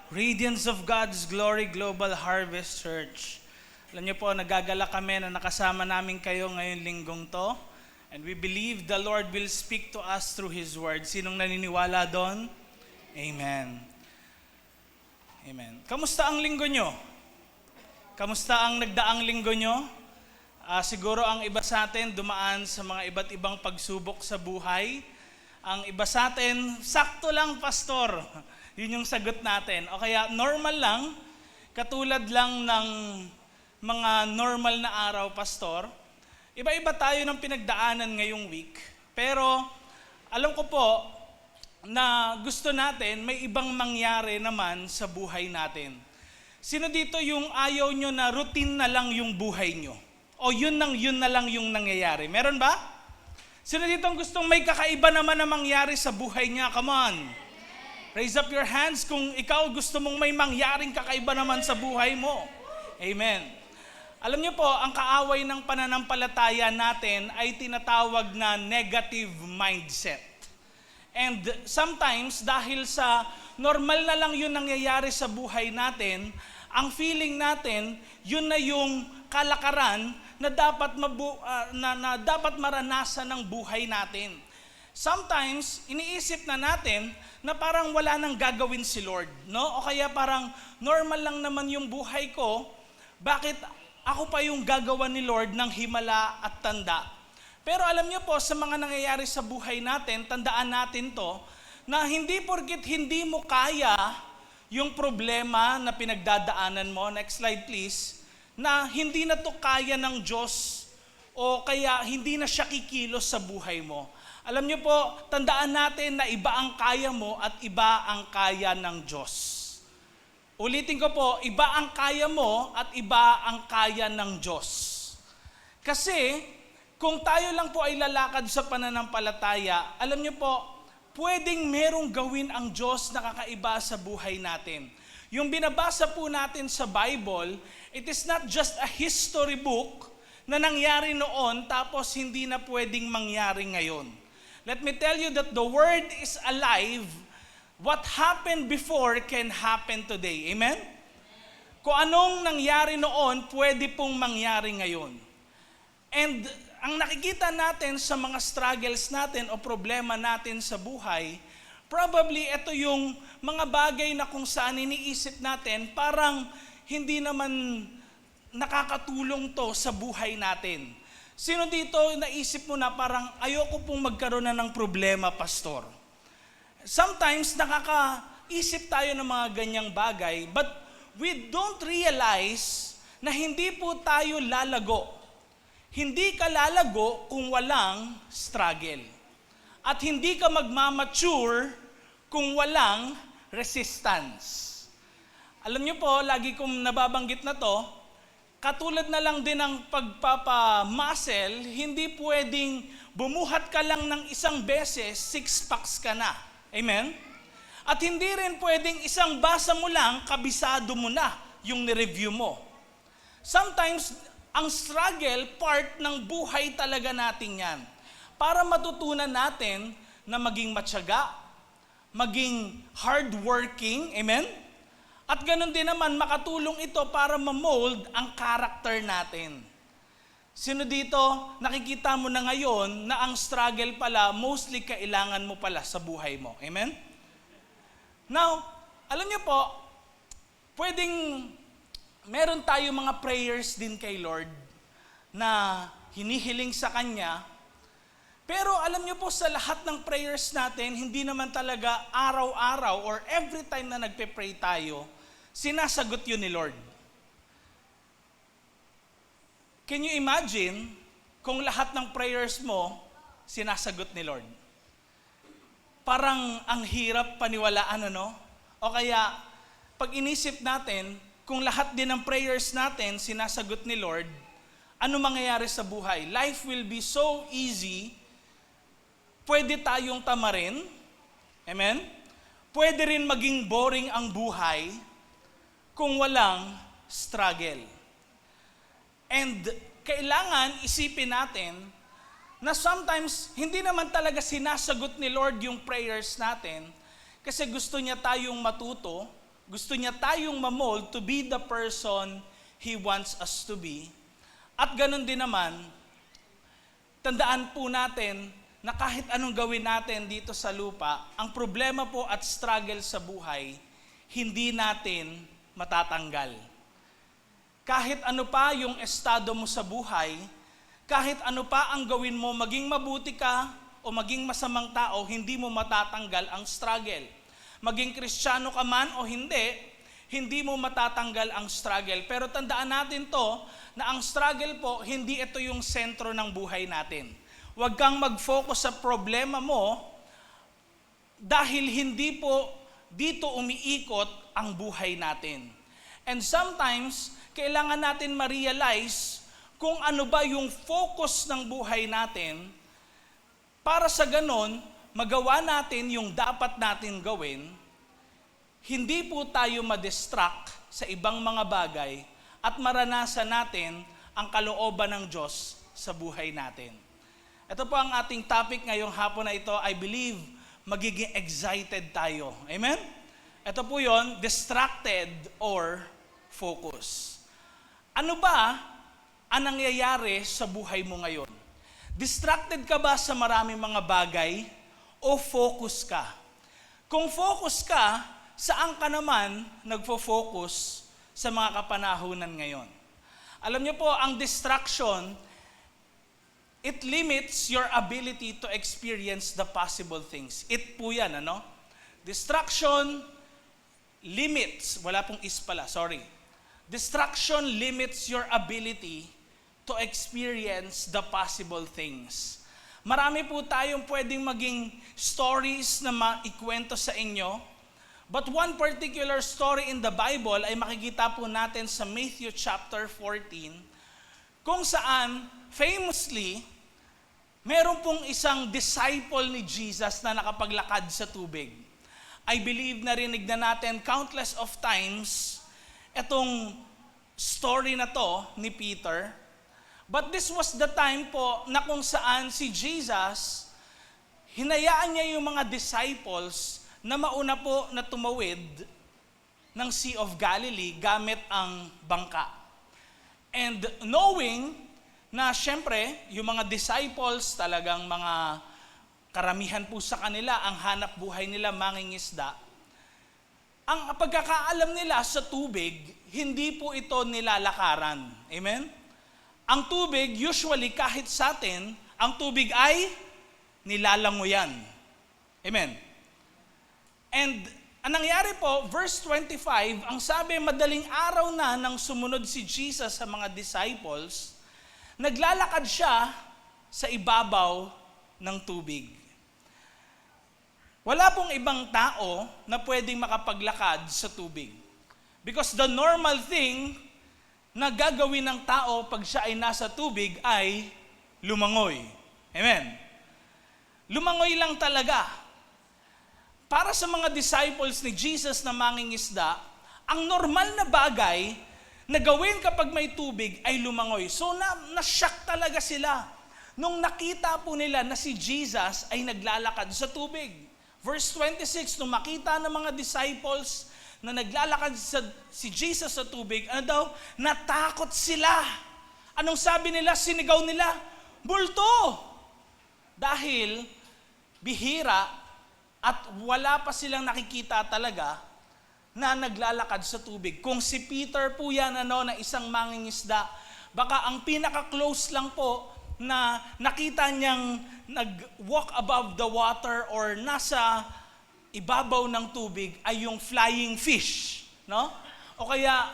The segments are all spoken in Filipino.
Radiance of God's Glory Global Harvest Church. Alam niyo po, nagagala kami na nakasama namin kayo ngayong linggong to. And we believe the Lord will speak to us through His Word. Sinong naniniwala doon? Amen. Amen. Kamusta ang linggo nyo? Kamusta ang nagdaang linggo nyo? Siguro ang iba sa atin dumaan sa mga iba't ibang pagsubok sa buhay. Ang iba sa atin, sakto lang, pastor. Yun yung sagot natin. O kaya normal lang, katulad lang ng mga normal na araw, pastor. Iba-iba tayo ng pinagdaanan ngayong week. Pero alam ko po na gusto natin may ibang mangyari naman sa buhay natin. Sino dito yung ayaw nyo na routine na lang yung buhay nyo? O yun na lang yung nangyayari? Meron ba? Sino dito ang gustong may kakaiba naman na mangyari sa buhay niya? Come on. Raise up your hands kung ikaw gusto mong may mangyaring kakaiba naman sa buhay mo. Amen. Alam niyo po, ang kaaway ng pananampalataya natin ay tinatawag na negative mindset. And sometimes, dahil sa normal na lang yun nangyayari sa buhay natin, ang feeling natin, yun na yung kalakaran na dapat maranasan ng buhay natin. Sometimes, iniisip na natin na parang wala nang gagawin si Lord, no? O kaya parang normal lang naman yung buhay ko, bakit ako pa yung gagawa ni Lord ng himala at tanda? Pero alam niyo po, sa mga nangyayari sa buhay natin, tandaan natin to, na hindi porket hindi mo kaya yung problema na pinagdadaanan mo, next slide please, na hindi na to kaya ng Diyos o kaya hindi na siya kikilos sa buhay mo. Alam niyo po, tandaan natin na iba ang kaya mo at iba ang kaya ng Diyos. Ulitin ko po, iba ang kaya mo at iba ang kaya ng Diyos. Kasi kung tayo lang po ay lalakad sa pananampalataya, alam niyo po, pwedeng merong gawin ang Diyos na kakaiba sa buhay natin. Yung binabasa po natin sa Bible, it is not just a history book na nangyari noon tapos hindi na pwedeng mangyari ngayon. Let me tell you that the Word is alive. What happened before can happen today. Amen? Kung anong nangyari noon, pwede pong mangyari ngayon. And ang nakikita natin sa mga struggles natin o problema natin sa buhay, probably ito yung mga bagay na kung saan iniisip natin, parang hindi naman nakakatulong to sa buhay natin. Sino dito naisip mo na parang ayoko pong magkaroon na ng problema, pastor? Sometimes nakakaisip tayo ng mga ganyang bagay, but we don't realize na hindi po tayo lalago. Hindi ka lalago kung walang struggle. At hindi ka magmamature kung walang resistance. Alam niyo po, lagi kong nababanggit na to, katulad na lang din ng pagpapamuscle, hindi pwedeng bumuhat ka lang ng isang beses, 6 packs ka na. Amen? At hindi rin pwedeng isang basa mo lang, kabisado mo na yung nireview mo. Sometimes, ang struggle, part ng buhay talaga natin yan. Para matutunan natin na maging matyaga, maging hardworking, amen? At ganun din naman, makatulong ito para ma-mold ang character natin. Sino dito, nakikita mo na ngayon na ang struggle pala, mostly kailangan mo pala sa buhay mo. Amen? Now, alam niyo po, meron tayo mga prayers din kay Lord na hinihiling sa Kanya. Pero alam niyo po, sa lahat ng prayers natin, hindi naman talaga araw-araw or every time na nagpe-pray tayo, sinasagot yun ni Lord. Can you imagine kung lahat ng prayers mo, sinasagot ni Lord? Parang ang hirap paniwalaan, ano? O kaya, pag inisip natin, kung lahat din ng prayers natin, sinasagot ni Lord, ano mangyayari sa buhay? Life will be so easy. Pwede tayong tamarin. Amen? Pwede rin maging boring ang buhay kung walang struggle. And kailangan isipin natin na sometimes hindi naman talaga sinasagot ni Lord yung prayers natin kasi gusto niya tayong matuto Gusto niya tayong mamold to be the person He wants us to be. At ganun din naman, tandaan po natin na kahit anong gawin natin dito sa lupa, ang problema po at struggle sa buhay, hindi natin matatanggal. Kahit ano pa yung estado mo sa buhay, kahit ano pa ang gawin mo, maging mabuti ka o maging masamang tao, hindi mo matatanggal ang struggle. Maging Kristiyano ka man o hindi mo matatanggal ang struggle. Pero tandaan natin to, na ang struggle po, hindi ito yung sentro ng buhay natin. Huwag kang mag-focus sa problema mo dahil hindi po dito umiikot ang buhay natin. And sometimes, kailangan natin ma-realize kung ano ba yung focus ng buhay natin para sa ganon, magawa natin yung dapat natin gawin, hindi po tayo ma-distract sa ibang mga bagay at maranasan natin ang kalooban ng Diyos sa buhay natin. Ito po ang ating topic ngayong hapon na ito. I believe magiging excited tayo. Amen? Ito po yon, distracted or focus. Ano ba ang nangyayari sa buhay mo ngayon? Distracted ka ba sa maraming mga bagay o focus ka? Kung focus ka, saan ka naman nagfo-focus sa mga kapanahunan ngayon? Alam niyo po, ang distraction, it limits your ability to experience the possible things. It po yan, ano? Distraction limits, wala pong is pala, sorry. Distraction limits your ability to experience the possible things. Marami po tayong pwedeng maging stories na maikwento sa inyo, but one particular story in the Bible ay makikita po natin sa Matthew chapter 14, kung saan famously, meron pong isang disciple ni Jesus na nakapaglakad sa tubig. I believe narinig na natin countless of times itong story na to ni Peter. But this was the time po na kung saan si Jesus, hinayaan niya yung mga disciples na mauna po na tumawid ng Sea of Galilee gamit ang bangka. And knowing na syempre, yung mga disciples talagang mga karamihan po sa kanila, ang hanap buhay nila mangingisda. Ang pagkakaalam nila sa tubig, hindi po ito nilalakaran. Amen? Ang tubig, usually kahit sa atin, ang tubig ay nilalangoyan. Amen? And ang nangyari po, verse 25, ang sabi, madaling araw na nang sumunod si Jesus sa mga disciples, naglalakad siya sa ibabaw ng tubig. Wala pong ibang tao na pwedeng makapaglakad sa tubig. Because the normal thing na gagawin ng tao pag siya ay nasa tubig ay lumangoy. Amen? Lumangoy lang talaga. Para sa mga disciples ni Jesus na mangingisda, ang normal na bagay na gawin kapag may tubig ay lumangoy. So na-shock talaga sila nung nakita po nila na si Jesus ay naglalakad sa tubig. Verse 26, nung makita ng mga disciples na naglalakad si Jesus sa tubig, ano daw? Natakot sila. Anong sabi nila? Sinigaw nila? Bulto! Dahil bihira at wala pa silang nakikita talaga na naglalakad sa tubig. Kung si Peter po yan, na isang mangingisda, baka ang pinaka-close lang po na nakita niyang nag-walk above the water or nasa ibabaw ng tubig ay yung flying fish. No? O kaya,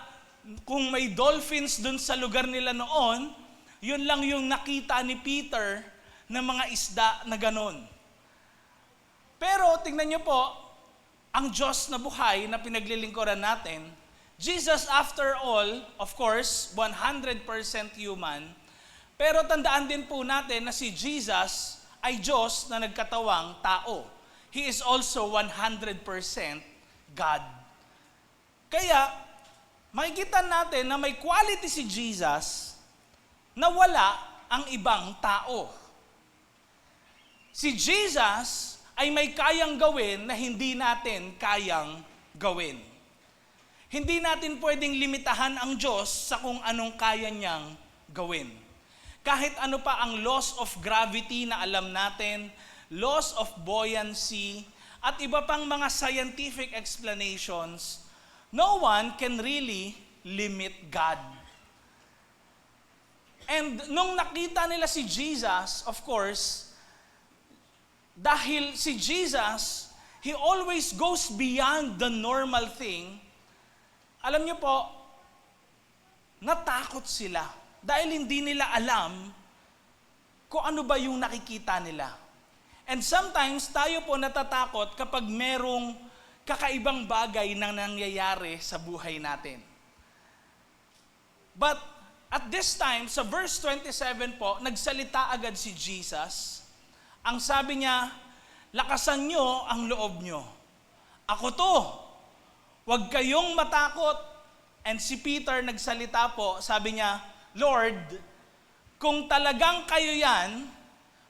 kung may dolphins dun sa lugar nila noon, yun lang yung nakita ni Peter na mga isda na ganon. Pero tingnan niyo po, ang Diyos na buhay na pinaglilingkuran natin, Jesus after all, of course, 100% human, pero tandaan din po natin na si Jesus ay Diyos na nagkatawang tao. He is also 100% God. Kaya, makikita natin na may quality si Jesus na wala ang ibang tao. Si Jesus ay may kayang gawin na hindi natin kayang gawin. Hindi natin pwedeng limitahan ang Diyos sa kung anong kaya niyang gawin. Kahit ano pa ang laws of gravity na alam natin, laws of buoyancy, at iba pang mga scientific explanations, no one can really limit God. And nung nakita nila si Jesus, of course, dahil si Jesus, He always goes beyond the normal thing. Alam niyo po, natakot sila dahil hindi nila alam kung ano ba yung nakikita nila. And sometimes tayo po natatakot kapag merong kakaibang bagay na nangyayari sa buhay natin. But at this time, sa verse 27 po, nagsalita agad si Jesus. Ang sabi niya, lakasan nyo ang loob nyo. Ako to. Huwag kayong matakot. And si Peter nagsalita po, sabi niya, Lord, kung talagang kayo yan,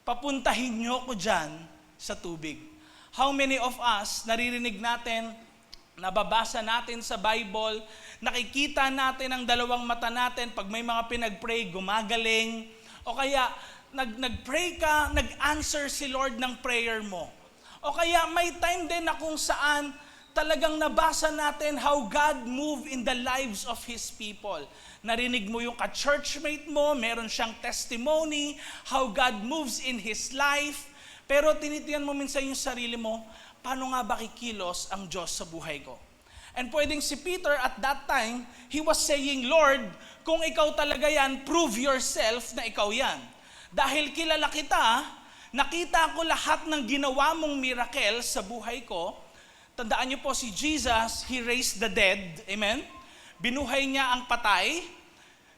papuntahin nyo ko dyan sa tubig. How many of us naririnig natin, nababasa natin sa Bible, nakikita natin ang dalawang mata natin, pag may mga pinag-pray, gumagaling, o kaya nag-pray ka, nag-answer si Lord ng prayer mo. O kaya may time din na kung saan talagang nabasa natin how God moved in the lives of His people. Narinig mo yung ka-churchmate mo, meron siyang testimony, how God moves in his life. Pero tinitiyan mo minsan yung sarili mo, paano nga ba kikilos ang Diyos sa buhay ko? And pwedeng si Peter at that time, he was saying, Lord, kung ikaw talaga yan, prove yourself na ikaw yan. Dahil kilala kita, nakita ko lahat ng ginawa mong miracle sa buhay ko. Tandaan niyo po si Jesus, He raised the dead. Amen? Binuhay niya ang patay.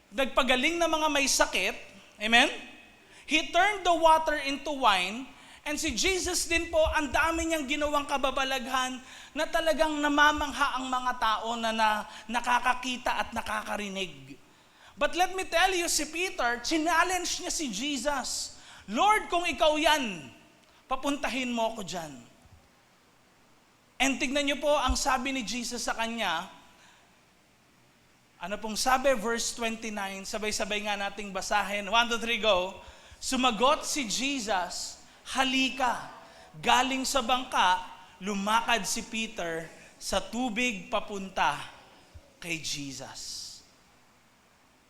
Nagpagaling na mga may sakit. Amen? He turned the water into wine. And si Jesus din po, ang dami niyang ginawang kababalaghan na talagang namamangha ang mga tao na nakakakita at nakakarinig. But let me tell you, si Peter, challenge niya si Jesus. Lord, kung ikaw yan, papuntahin mo ko dyan. And tignan niyo po ang sabi ni Jesus sa kanya. Ano pong sabi? Verse 29, sabay-sabay nga nating basahin. 1, 2, 3, go. Sumagot si Jesus, halika. Galing sa bangka, lumakad si Peter sa tubig papunta kay Jesus.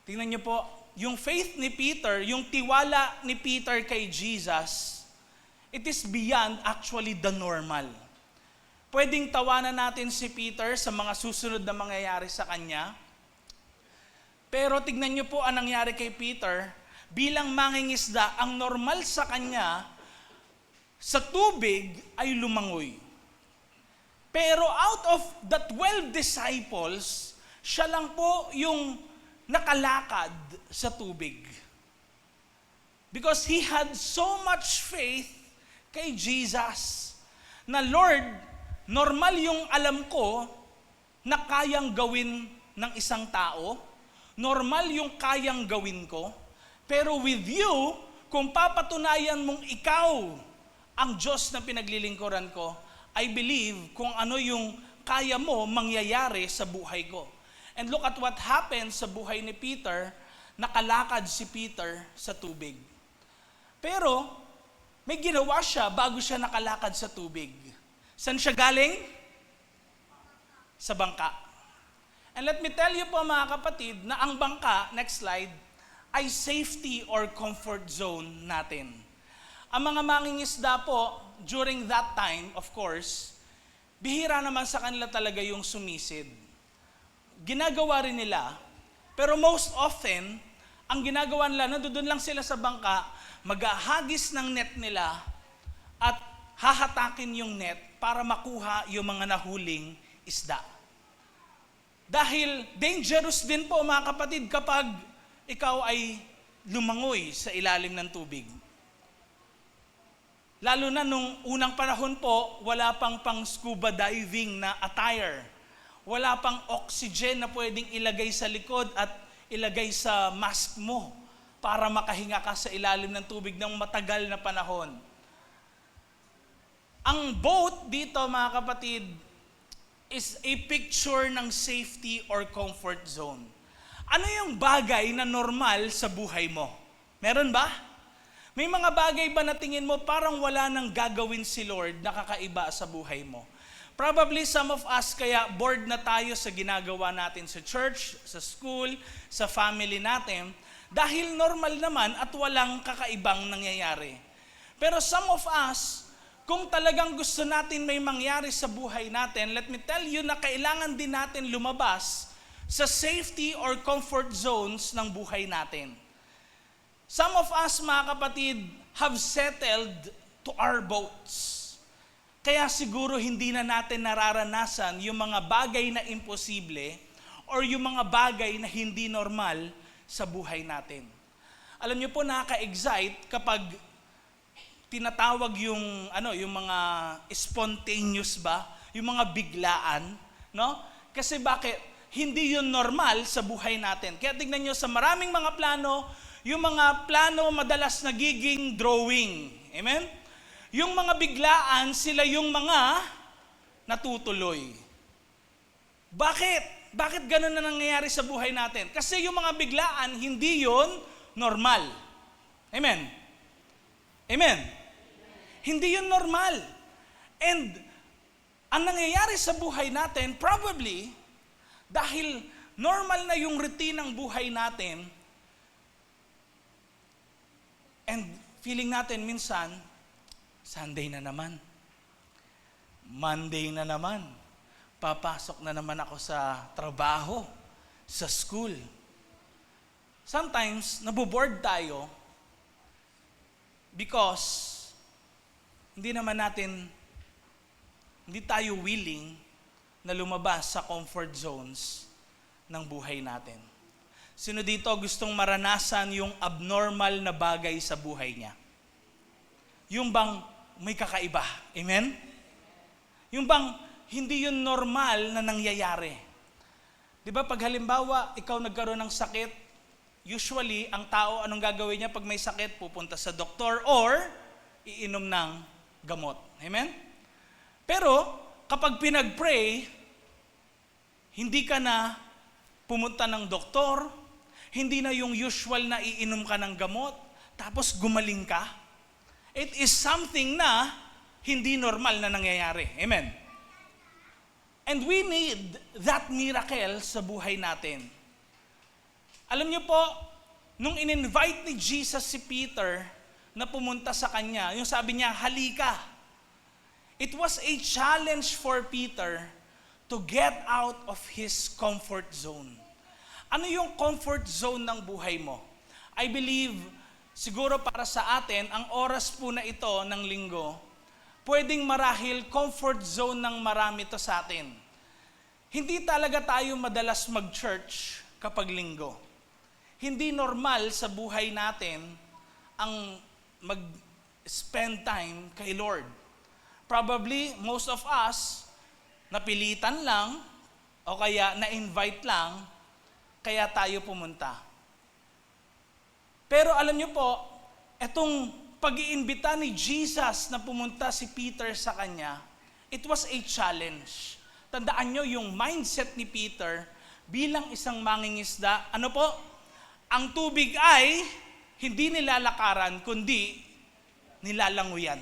Tingnan niyo po, yung faith ni Peter, yung tiwala ni Peter kay Jesus, it is beyond actually the normal. Pwedeng tawanan natin si Peter sa mga susunod na mangyayari sa kanya. Pero tignan niyo po ang nangyari kay Peter, bilang mangingisda, ang normal sa kanya, sa tubig ay lumangoy. Pero out of the 12 disciples, siya lang po yung nakalakad sa tubig. Because he had so much faith kay Jesus na, Lord, normal yung alam ko na kayang gawin ng isang tao. Normal yung kayang gawin ko. Pero with you, kung papatunayan mong ikaw ang Diyos na pinaglilingkuran ko, I believe kung ano yung kaya mo mangyayari sa buhay ko. And look at what happened sa buhay ni Peter, nakalakad si Peter sa tubig. Pero may ginawa siya bago siya nakalakad sa tubig. Saan siya galing? Sa bangka. And let me tell you po mga kapatid, na ang bangka, next slide, ay safety or comfort zone natin. Ang mga mangingisda po, during that time, of course, bihira naman sa kanila talaga yung sumisid. Ginagawa rin nila, pero most often, ang ginagawa nila, nandoon lang sila sa bangka, maghahagis ng net nila, at hahatakin yung net para makuha yung mga nahuling isda. Dahil dangerous din po mga kapatid kapag ikaw ay lumangoy sa ilalim ng tubig. Lalo na nung unang panahon po, wala pang scuba diving na attire. Wala pang oxygen na pwedeng ilagay sa likod at ilagay sa mask mo para makahinga ka sa ilalim ng tubig ng matagal na panahon. Ang boat dito mga kapatid, is a picture ng safety or comfort zone. Ano yung bagay na normal sa buhay mo? Meron ba? May mga bagay ba na tingin mo parang wala nang gagawin si Lord na kakaiba sa buhay mo? Probably some of us kaya bored na tayo sa ginagawa natin sa church, sa school, sa family natin, dahil normal naman at walang kakaibang nangyayari. Pero some of us, kung talagang gusto natin may mangyari sa buhay natin, let me tell you na kailangan din natin lumabas sa safety or comfort zones ng buhay natin. Some of us, mga kapatid, have settled to our boats. Kaya siguro hindi na natin nararanasan yung mga bagay na imposible or yung mga bagay na hindi normal sa buhay natin. Alam niyo po, nakaka-excite kapag tinatawag yung mga spontaneous ba, yung mga biglaan, no? Kasi bakit? Hindi yun normal sa buhay natin. Kaya tingnan niyo sa maraming mga plano, yung mga plano madalas nagiging drawing. Amen? Yung mga biglaan, sila yung mga natutuloy. Bakit? Bakit ganun na nangyayari sa buhay natin? Kasi yung mga biglaan, hindi yun normal. Amen? Amen? Hindi yun normal. And ang nangyayari sa buhay natin, probably, dahil normal na yung routine ng buhay natin, and feeling natin minsan, Sunday na naman, Monday na naman, papasok na naman ako sa trabaho, sa school. Sometimes, naboboard tayo because hindi tayo willing na lumabas sa comfort zones ng buhay natin. Sino dito gustong maranasan yung abnormal na bagay sa buhay niya? Yung bang may kakaiba. Amen? Yung bang hindi yun normal na nangyayari. Di ba pag halimbawa, ikaw nagkaroon ng sakit, usually, ang tao, anong gagawin niya pag may sakit? Pupunta sa doktor or iinom ng gamot. Amen? Pero, kapag pinag-pray, hindi ka na pumunta ng doktor, hindi na yung usual na iinom ka ng gamot, tapos gumaling ka. It is something na hindi normal na nangyayari. Amen? And we need that miracle sa buhay natin. Alam niyo po, nung in-invite ni Jesus si Peter na pumunta sa kanya, yung sabi niya, halika. It was a challenge for Peter to get out of his comfort zone. Ano yung comfort zone ng buhay mo? I believe, siguro para sa atin, ang oras po na ito ng linggo, pwedeng marahil comfort zone ng marami to sa atin. Hindi talaga tayo madalas mag-church kapag linggo. Hindi normal sa buhay natin ang mag-spend time kay Lord. Probably, most of us, napilitan lang o kaya na-invite lang, kaya tayo pumunta. Pero alam niyo po, etong pag-iimbita ni Jesus na pumunta si Peter sa kanya, it was a challenge. Tandaan niyo yung mindset ni Peter bilang isang mangingisda, ano po? Ang tubig ay hindi nilalakaran, kundi nilalanguyan.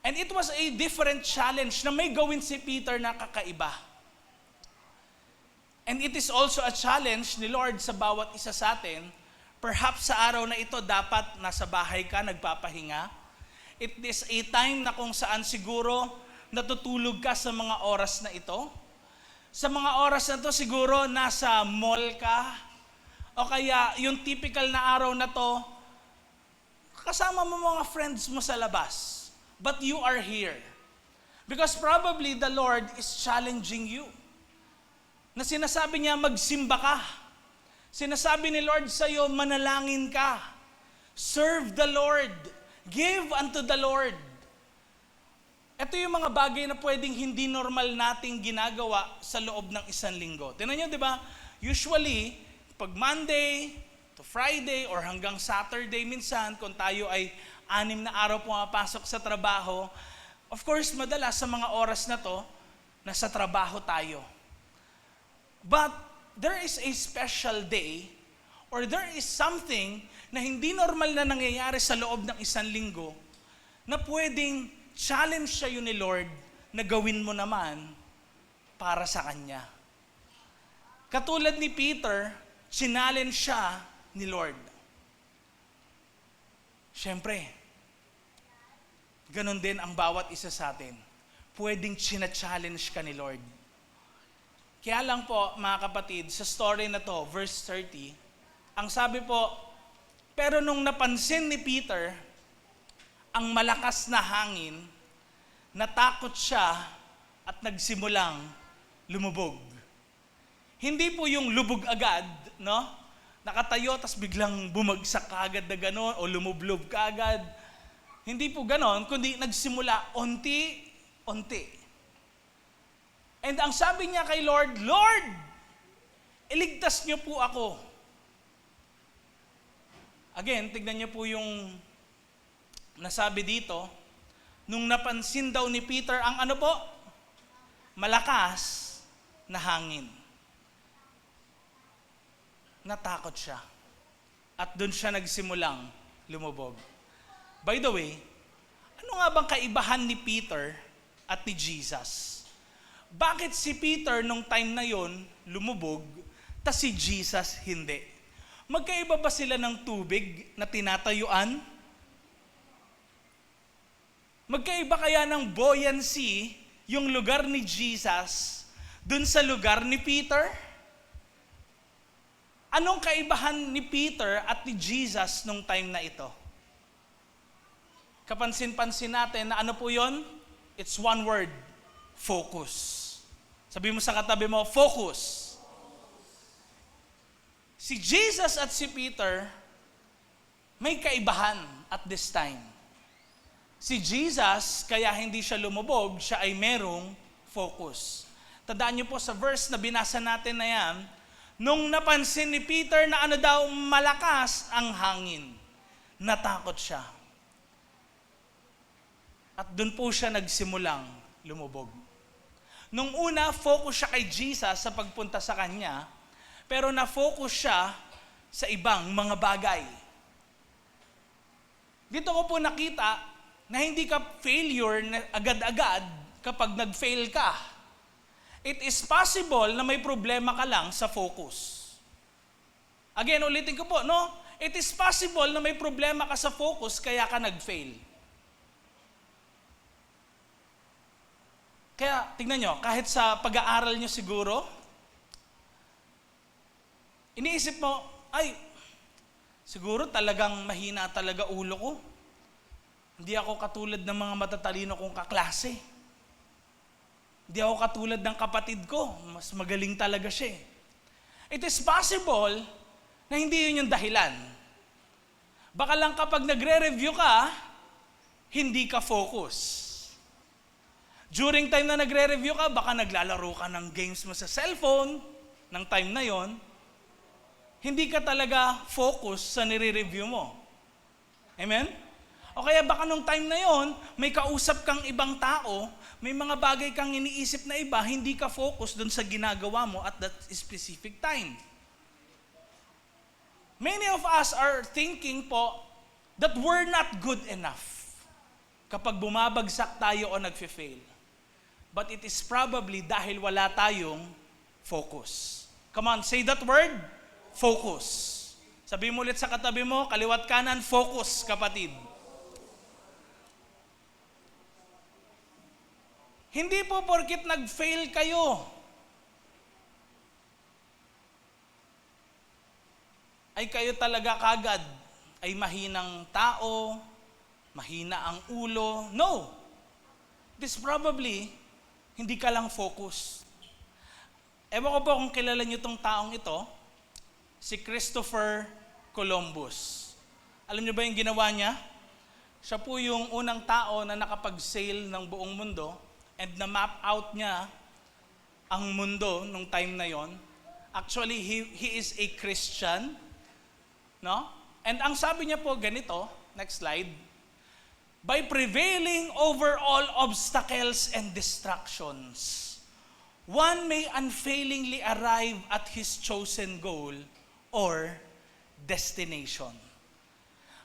And it was a different challenge na may gawin si Peter na kakaiba. And it is also a challenge ni Lord sa bawat isa sa atin. Perhaps sa araw na ito, dapat nasa bahay ka, nagpapahinga. It is a time na kung saan siguro natutulog ka sa mga oras na ito. Sa mga oras na to siguro nasa mall ka. O kaya yung typical na araw na to, kasama mo mga friends mo sa labas. But you are here. Because probably the Lord is challenging you. Na sinasabi niya, magsimba ka. Sinasabi ni Lord sa iyo, manalangin ka. Serve the Lord. Give unto the Lord. Ito yung mga bagay na pwedeng hindi normal nating ginagawa sa loob ng isang linggo. Tingnan niyo, di ba? Usually, pag Monday to Friday or hanggang Saturday minsan, kung tayo ay 6 na araw pumapasok sa trabaho, of course, madalas sa mga oras na to, nasa trabaho tayo. But there is a special day or there is something na hindi normal na nangyayari sa loob ng isang linggo na pwedeng challenge sa'yo ni Lord na gawin mo naman para sa Kanya. Katulad ni Peter, challenge siya ni Lord. Siyempre, ganon din ang bawat isa sa atin. Pwedeng china-challenge ka ni Lord. Kaya lang po, mga kapatid, sa story na to, verse 30, ang sabi po, pero nung napansin ni Peter ang malakas na hangin, natakot siya at nagsimulang lumubog. Hindi po yung lubog agad, no? Nakatayo, tas biglang bumagsak ka agad na gano'n, o lumublob ka agad. Hindi po gano'n, kundi nagsimula unti-unti. And ang sabi niya kay Lord, Lord, iligtas niyo po ako. Again, tignan niyo po yung nasabi dito, nung napansin daw ni Peter ang ano po? Malakas na hangin. Natakot siya. At doon siya nagsimulang lumubog. By the way, ano nga bang kaibahan ni Peter at ni Jesus? Bakit si Peter nung time na yon lumubog, tas si Jesus hindi? Magkaiba ba sila ng tubig na tinatayuan? Magkaiba kaya ng buoyancy yung lugar ni Jesus dun sa lugar ni Peter? Anong kaibahan ni Peter at ni Jesus nung time na ito? Kapansin-pansin natin na ano po yon? It's one word, focus. Sabi mo sa katabi mo, focus. Si Jesus at si Peter, may kaibahan at this time. Si Jesus, kaya hindi siya lumubog, siya ay merong focus. Tandaan niyo po sa verse na binasa natin na yan, nung napansin ni Peter na ano daw malakas ang hangin, natakot siya. At doon po siya nagsimulang lumubog. Nung una, focus siya kay Jesus sa pagpunta sa Kanya, pero na-focus siya sa ibang mga bagay. Dito ko po nakita na hindi ka failure na agad-agad kapag nag-fail ka. It is possible na may problema ka lang sa focus. Again, ulitin ko po, no? It is possible na may problema ka sa focus kaya ka nag-fail. Kaya, tingnan nyo, kahit sa pag-aaral nyo siguro, iniisip mo, ay, siguro talagang mahina talaga ulo ko. Hindi ako katulad ng mga matatalino kong kaklase. Hindi ako katulad ng kapatid ko. Mas magaling talaga siya. It is possible na hindi yun yung dahilan. Baka lang kapag nagre-review ka, hindi ka focus. During time na nagre-review ka, baka naglalaro ka ng games mo sa cellphone, ng time na yon, hindi ka talaga focus sa nire-review mo. Amen? O kaya baka nung time na yon, may kausap kang ibang tao, may mga bagay kang iniisip na iba, hindi ka focus dun sa ginagawa mo at that specific time. Many of us are thinking po that we're not good enough kapag bumabagsak tayo o nagfe-fail. But it is probably dahil wala tayong focus. Come on, say that word, focus. Sabi mo ulit sa katabi mo, kaliwat kanan, focus, kapatid. Hindi po porkit nag-fail kayo, ay kayo talaga kagad ay mahinang tao, mahina ang ulo. No. This probably, hindi ka lang focus. Ewan ko po kung kilala niyo tong taong ito, si Christopher Columbus. Alam niyo ba yung ginawa niya? Siya po yung unang tao na nakapag-sail ng buong mundo and na-map out niya ang mundo nung time na yon. Actually, he is a Christian. No? And ang sabi niya po ganito, next slide, by prevailing over all obstacles and distractions, one may unfailingly arrive at his chosen goal or destination.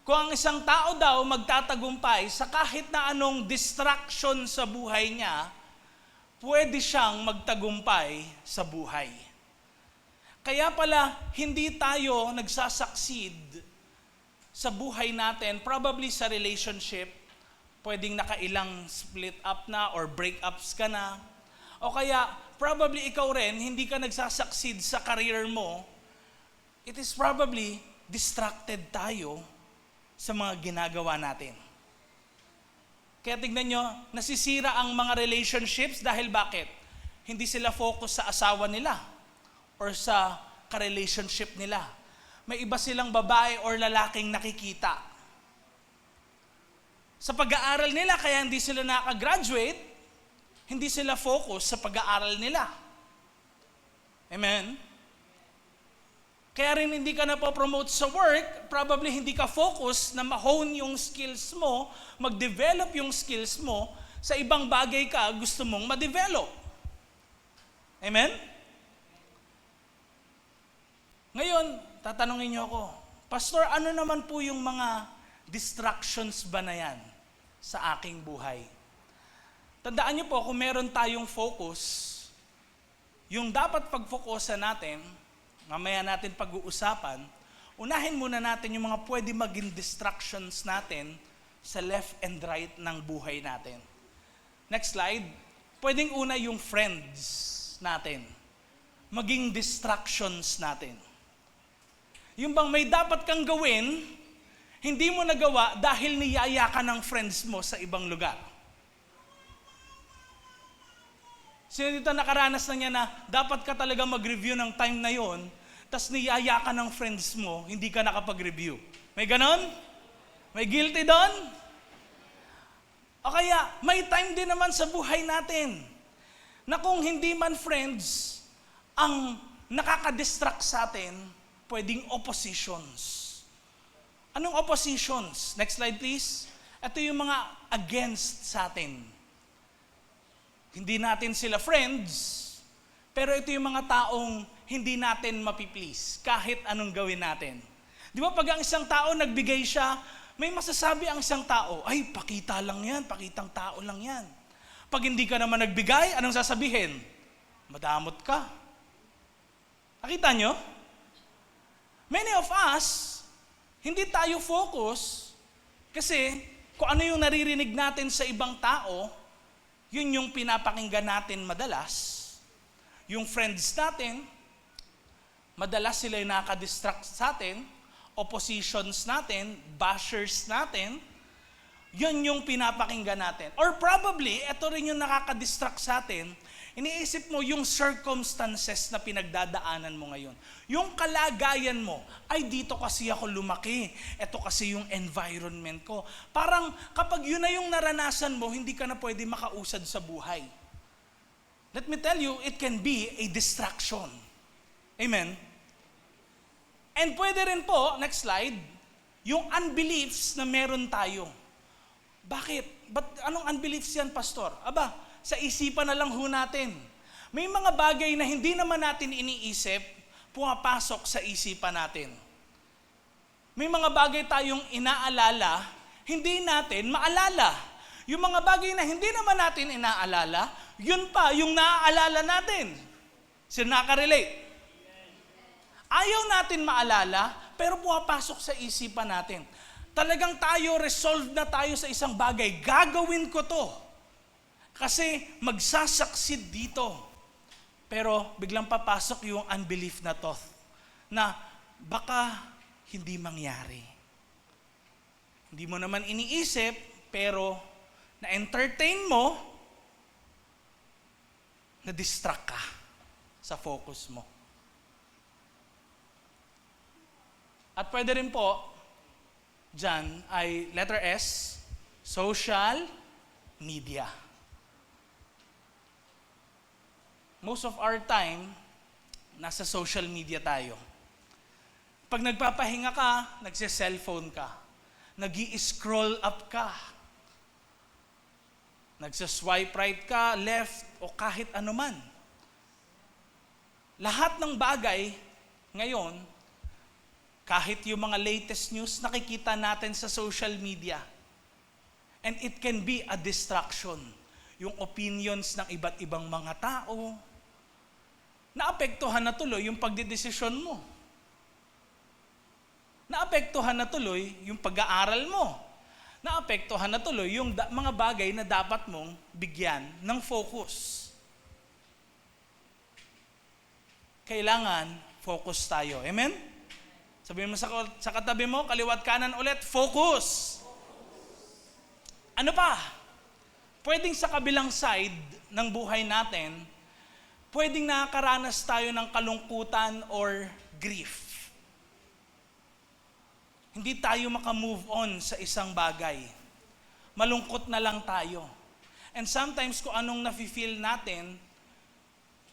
Kung ang isang tao daw magtatagumpay sa kahit na anong distraction sa buhay niya, pwede siyang magtagumpay sa buhay. Kaya pala, hindi tayo nagsasucceed sa buhay natin, probably sa relationship, pwedeng nakailang split up na or breakups ka na. O kaya, probably ikaw rin, hindi ka nagsasucceed sa career mo. It is probably distracted tayo sa mga ginagawa natin. Kaya tignan nyo, nasisira ang mga relationships dahil bakit? Hindi sila focus sa asawa nila or sa ka-relationship nila. May iba silang babae or lalaking nakikita. Sa pag-aaral nila, kaya hindi sila nakagraduate, hindi sila focus sa pag-aaral nila. Amen? Kaya rin hindi ka na po-promote sa work, probably hindi ka focus na ma-hone yung skills mo, mag-develop yung skills mo, sa ibang bagay ka gusto mong ma-develop. Amen? Ngayon, tatanungin niyo ako, Pastor, ano naman po yung mga distractions ba na yan sa aking buhay? Tandaan niyo po, kung meron tayong focus, yung dapat pag-focusan natin, mamaya natin pag-uusapan, unahin muna natin yung mga pwede maging distractions natin sa left and right ng buhay natin. Next slide. Pwedeng una yung friends natin. Maging distractions natin. Yung bang may dapat kang gawin, hindi mo nagawa dahil niyaya ka ng friends mo sa ibang lugar. Sino dito nakaranas na niya na dapat ka talaga mag-review ng time na yon, tas niyaya ka ng friends mo, hindi ka nakapag-review. May ganon? May guilty doon? O kaya, may time din naman sa buhay natin na kung hindi man friends ang nakaka-distract sa atin, pwedeng oppositions. Anong oppositions? Next slide please. Ito yung mga against sa atin. Hindi natin sila friends, pero ito yung mga taong hindi natin mapiplease kahit anong gawin natin. Di ba pag ang isang tao nagbigay siya, may masasabi ang isang tao, ay pakita lang yan, pakitang tao lang yan. Pag hindi ka naman nagbigay, anong sasabihin? Madamot ka. Nakita nyo? Many of us, hindi tayo focus kasi kung ano yung naririnig natin sa ibang tao, yun yung pinapakinggan natin madalas. Yung friends natin, madalas sila yung nakaka-distract sa atin, oppositions natin, bashers natin, yun yung pinapakinggan natin. Or probably, ito rin yung nakaka-distract sa atin, iniisip mo yung circumstances na pinagdadaanan mo ngayon. Yung kalagayan mo, ay dito kasi ako lumaki, ito kasi yung environment ko. Parang kapag yun na yung naranasan mo, hindi ka na pwede makausad sa buhay. Let me tell you, it can be a distraction. Amen? And pwede rin po, next slide, yung unbeliefs na meron tayo. Bakit? Anong unbeliefs yan, Pastor? Aba, sa isipan na lang ho natin. May mga bagay na hindi naman natin iniisip, pumapasok sa isipan natin. May mga bagay tayong inaalala, hindi natin maalala. Yung mga bagay na hindi naman natin inaalala, yun pa yung naaalala natin. Sino nakaka-relate? Ayaw natin maalala, pero pumapasok sa isipan natin. Talagang tayo, resolved na tayo sa isang bagay. Gagawin ko to. Kasi magsasucceed dito. Pero biglang papasok yung unbelief na to. Na baka hindi mangyari. Hindi mo naman iniisip, pero na-entertain mo, na-distract ka sa focus mo. At pwede rin po, dyan ay letter S, social media. Most of our time, nasa social media tayo. Pag nagpapahinga ka, nagse-cellphone ka. Nag-i-scroll up ka. Nagsa-swipe right ka, left, o kahit ano man. Lahat ng bagay ngayon, kahit yung mga latest news, nakikita natin sa social media. And it can be a distraction. Yung opinions ng iba't ibang mga tao, naapektuhan na tuloy yung pagdedesisyon mo. Naapektuhan na tuloy yung pag-aaral mo. Naapektuhan na tuloy yung mga bagay na dapat mong bigyan ng focus. Kailangan focus tayo. Amen? Sabihin mo sa katabi mo, kaliwat kanan ulit, focus. Ano pa? Pwedeng sa kabilang side ng buhay natin, pwedeng nakakaranas tayo ng kalungkutan or grief. Hindi tayo makamove on sa isang bagay. Malungkot na lang tayo. And sometimes kung anong nafe-feel natin,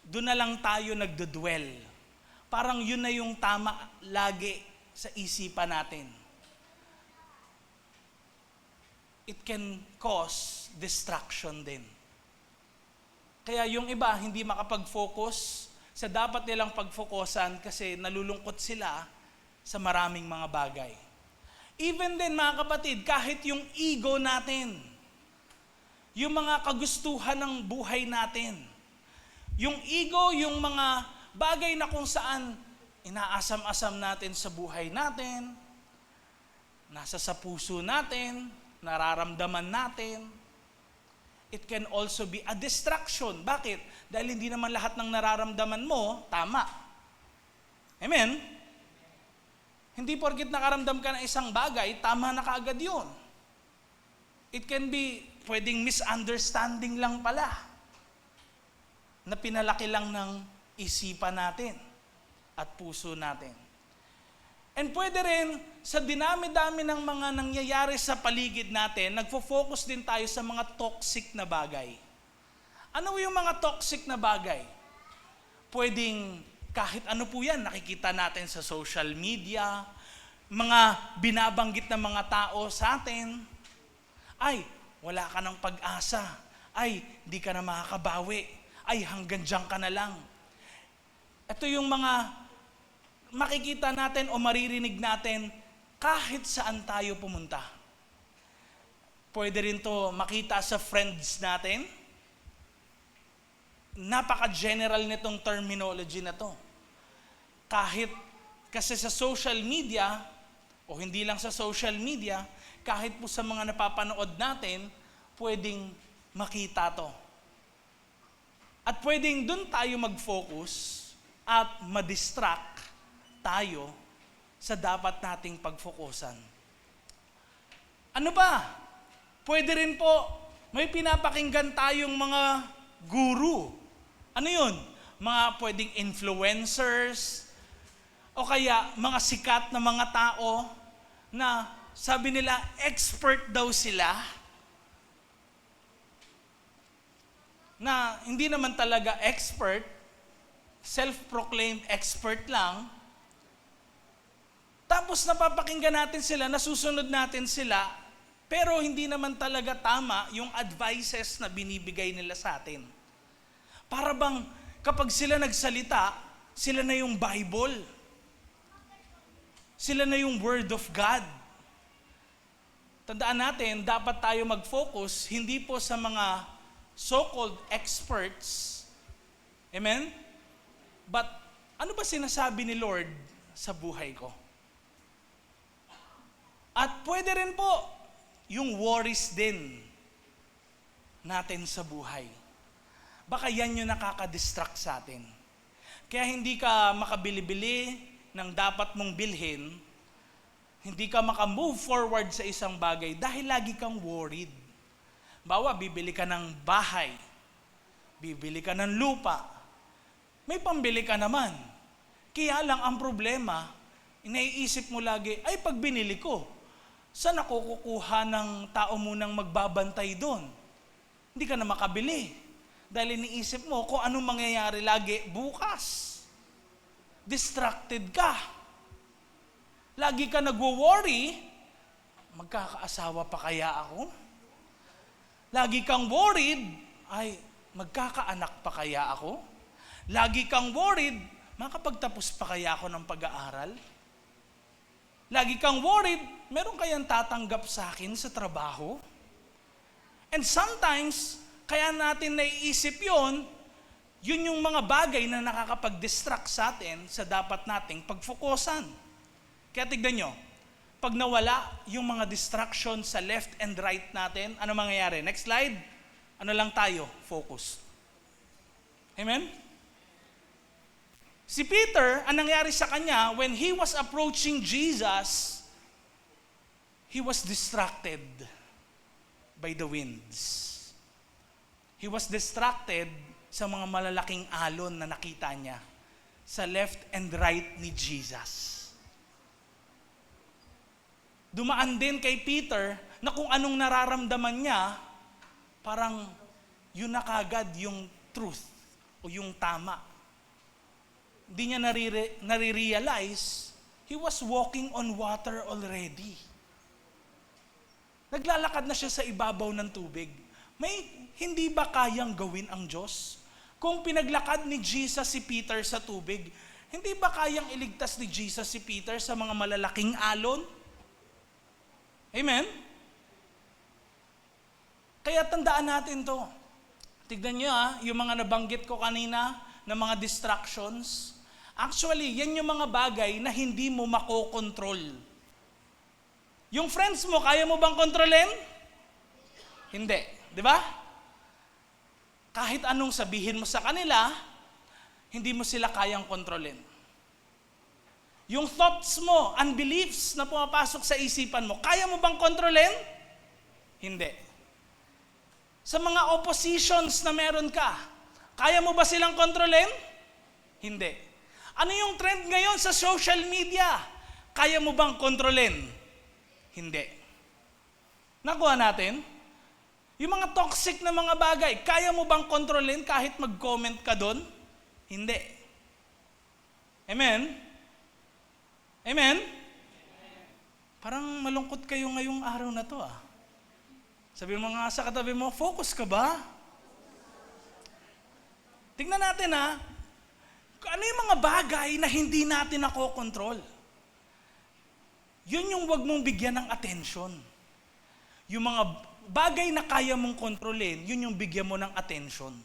doon na lang tayo nagdudwell. Parang yun na yung tama lagi sa isipan natin. It can cause distraction din. Kaya yung iba hindi makapag-focus sa dapat nilang pag-focusan kasi nalulungkot sila sa maraming mga bagay. Even din mga kapatid, kahit yung ego natin, yung mga kagustuhan ng buhay natin, yung ego, yung mga bagay na kung saan inaasam-asam natin sa buhay natin, nasa sa puso natin, nararamdaman natin, it can also be a distraction. Bakit? Dahil hindi naman lahat ng nararamdaman mo, tama. Amen? Hindi porkit nakaramdam ka ng isang bagay, tama na kaagad yun. It can be, pwedeng misunderstanding lang pala, na pinalaki lang ng isipan natin at puso natin. And pwede rin, sa dinami-dami ng mga nangyayari sa paligid natin, nagfo-focus din tayo sa mga toxic na bagay. Ano yung mga toxic na bagay? Pwedeng kahit ano po yan, nakikita natin sa social media, mga binabanggit ng mga tao sa atin, ay, wala ka ng pag-asa, ay, di ka na makakabawi, ay, hanggang dyan ka na lang. Ito yung mga makikita natin o maririnig natin kahit saan tayo pumunta. Pwede rin to makita sa friends natin. Napaka-general nitong terminology na to. Kahit kasi sa social media, o hindi lang sa social media, kahit po sa mga napapanood natin, pwedeng makita to. At pwedeng dun tayo mag-focus at madistract tayo sa dapat nating pagfokusan. Ano ba? Pwede rin po, may pinapakinggan tayong mga guru. Ano yun? Mga pwedeng influencers, o kaya mga sikat na mga tao na sabi nila, expert daw sila, na hindi naman talaga expert, self-proclaimed expert lang. Tapos napapakinggan natin sila, nasusunod natin sila, pero hindi naman talaga tama yung advices na binibigay nila sa atin. Para bang kapag sila nagsalita, sila na yung Bible. Sila na yung Word of God. Tandaan natin, dapat tayo mag-focus hindi po sa mga so-called experts. Amen? But ano ba sinasabi ni Lord sa buhay ko? At pwede rin po yung worries din natin sa buhay. Baka yan yung nakaka-distract sa atin. Kaya hindi ka makabili-bili ng dapat mong bilhin, hindi ka makamove forward sa isang bagay dahil lagi kang worried. Bawa, bibili ka ng bahay, bibili ka ng lupa, may pambili ka naman. Kaya lang ang problema, inaiisip mo lagi, ay pag binili ko, saan ako kukuha ng tao munang magbabantay doon? Hindi ka na makabili. Dahil iniisip mo kung anong mangyayari lagi bukas. Distracted ka. Lagi ka nagwo-worry, magkakaasawa pa kaya ako? Lagi kang worried, ay magkakaanak pa kaya ako? Lagi kang worried, makapagtapos pa kaya ako ng pag-aaral? Lagi kang worried, meron kayang tatanggap sa akin sa trabaho? And sometimes, kaya natin naiisip yun yung mga bagay na nakakapag-distract sa atin sa dapat nating pagfokusan. Kaya tignan nyo, pag nawala yung mga distraction sa left and right natin, ano mangyayari? Next slide. Ano lang tayo? Focus. Amen? Si Peter, ang nangyari sa kanya, when he was approaching Jesus, he was distracted by the winds. He was distracted sa mga malalaking alon na nakita niya sa left and right ni Jesus. Dumaan din kay Peter na kung anong nararamdaman niya, parang yun na kagad yung truth o yung tama. Hindi niya nare-realize, he was walking on water already. Naglalakad na siya sa ibabaw ng tubig. Hindi ba kayang gawin ang Diyos? Kung pinaglakad ni Jesus si Peter sa tubig, hindi ba kayang iligtas ni Jesus si Peter sa mga malalaking alon? Amen? Kaya tandaan natin to. Tignan nyo yung mga nabanggit ko kanina na mga distractions. Actually, yan yung mga bagay na hindi mo makokontrol. Yung friends mo, kaya mo bang kontrolin? Hindi. Di ba? Kahit anong sabihin mo sa kanila, hindi mo sila kayang kontrolin. Yung thoughts mo, unbeliefs na pumapasok sa isipan mo, kaya mo bang kontrolin? Hindi. Sa mga oppositions na meron ka, kaya mo ba silang kontrolin? Hindi. Ano yung trend ngayon sa social media? Kaya mo bang kontrolin? Hindi. Nakuha natin? Yung mga toxic na mga bagay, kaya mo bang kontrolin kahit mag-comment ka doon? Hindi. Amen? Amen? Parang malungkot kayo ngayong araw na to Sabi mo nga sa katabi mo, focus ka ba? Tingnan natin ano yung mga bagay na hindi natin nakokontrol. Yun yung wag mong bigyan ng attention. Yung mga bagay na kaya mong kontrolin, yun yung bigyan mo ng attention.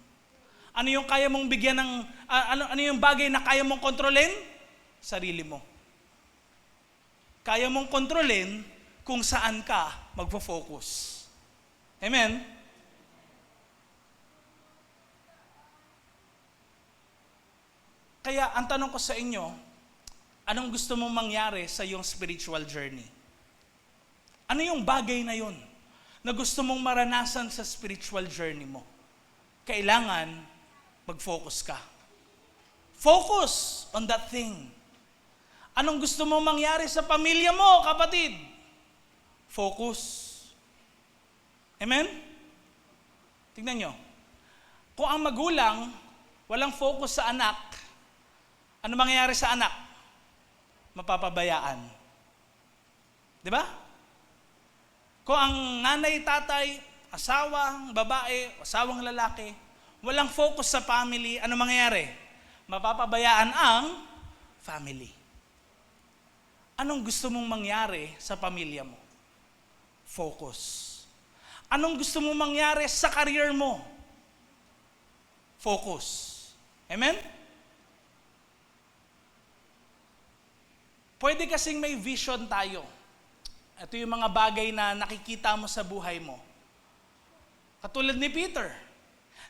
Ano yung kaya mong bigyan ng, ano yung bagay na kaya mong kontrolin? Sarili mo. Kaya mong kontrolin kung saan ka magfo-focus. Amen? Kaya ang tanong ko sa inyo, anong gusto mong mangyari sa iyong spiritual journey? Ano yung bagay na yun na gusto mong maranasan sa spiritual journey mo? Kailangan mag-focus ka. Focus on that thing. Anong gusto mong mangyari sa pamilya mo, kapatid? Focus. Amen? Tignan nyo. Kung ang magulang walang focus sa anak, ano mangyayari sa anak? Mapapabayaan. Di ba? Kung ang nanay, tatay, asawang babae, asawang lalaki, walang focus sa family, ano mangyayari? Mapapabayaan ang family. Anong gusto mong mangyari sa pamilya mo? Focus. Anong gusto mong mangyari sa career mo? Focus. Amen? Pwede kasing may vision tayo. Ito yung mga bagay na nakikita mo sa buhay mo. Katulad ni Peter,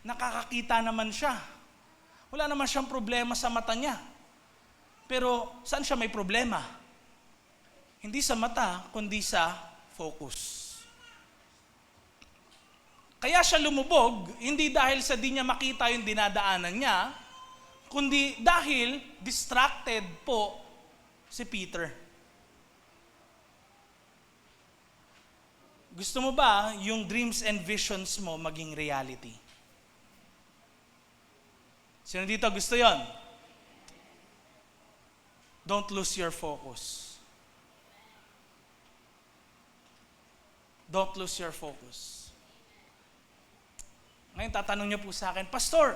nakakakita naman siya. Wala naman siyang problema sa mata niya. Pero saan siya may problema? Hindi sa mata, kundi sa focus. Kaya siya lumubog, hindi dahil sa di niya makita yung dinadaanan niya, kundi dahil distracted po si Peter. Gusto mo ba yung dreams and visions mo maging reality? Sino dito gusto yon? Don't lose your focus. Don't lose your focus. Ngayon, tatanong niyo po sa akin, Pastor,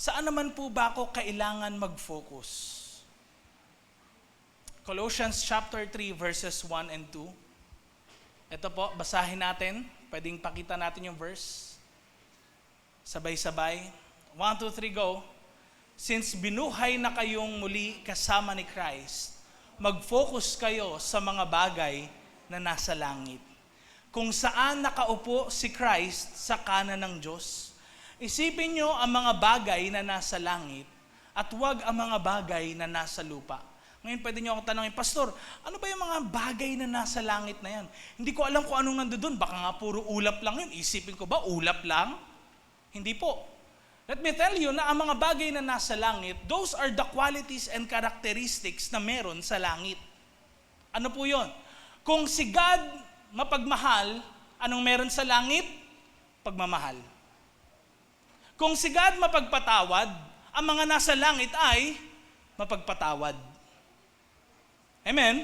saan naman po ba ako kailangan mag-focus? Colossians chapter 3 verses 1 and 2. Ito po, basahin natin. Pwedeng pakita natin yung verse. Sabay-sabay. 1, 2, 3, go. Since binuhay na kayong muli kasama ni Christ, mag-focus kayo sa mga bagay na nasa langit. Kung saan nakaupo si Christ sa kanan ng Diyos, isipin nyo ang mga bagay na nasa langit at huwag ang mga bagay na nasa lupa. Ngayon pwede nyo akong tanongin, Pastor, ano ba yung mga bagay na nasa langit na yan? Hindi ko alam kung anong nandoon. Baka nga puro ulap lang yun. Isipin ko ba, ulap lang? Hindi po. Let me tell you na ang mga bagay na nasa langit, those are the qualities and characteristics na meron sa langit. Ano po yun? Kung si God mapagmahal, anong meron sa langit? Pagmamahal. Kung si God mapagpatawad, ang mga nasa langit ay mapagpatawad. Amen?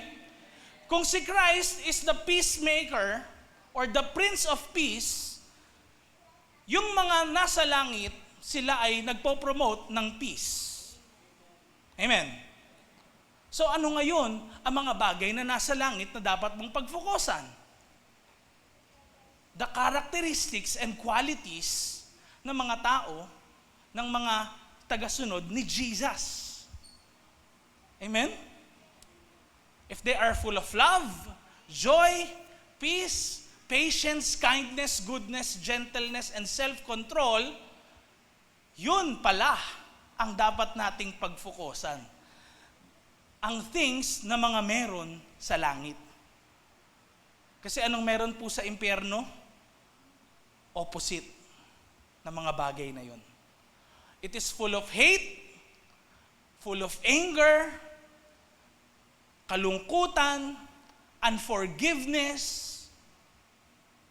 Kung si Christ is the peacemaker or the Prince of Peace, yung mga nasa langit, sila ay nagpo-promote ng peace. Amen? So ano ngayon ang mga bagay na nasa langit na dapat mong pagfokusan? The characteristics and qualities ng mga tao, ng mga tagasunod ni Jesus. Amen? If they are full of love, joy, peace, patience, kindness, goodness, gentleness, and self-control, yun pala ang dapat nating pagfokusan. Ang things na mga meron sa langit. Kasi anong meron po sa impyerno? Opposite na mga bagay na yun. It is full of hate, full of anger, kalungkutan, unforgiveness.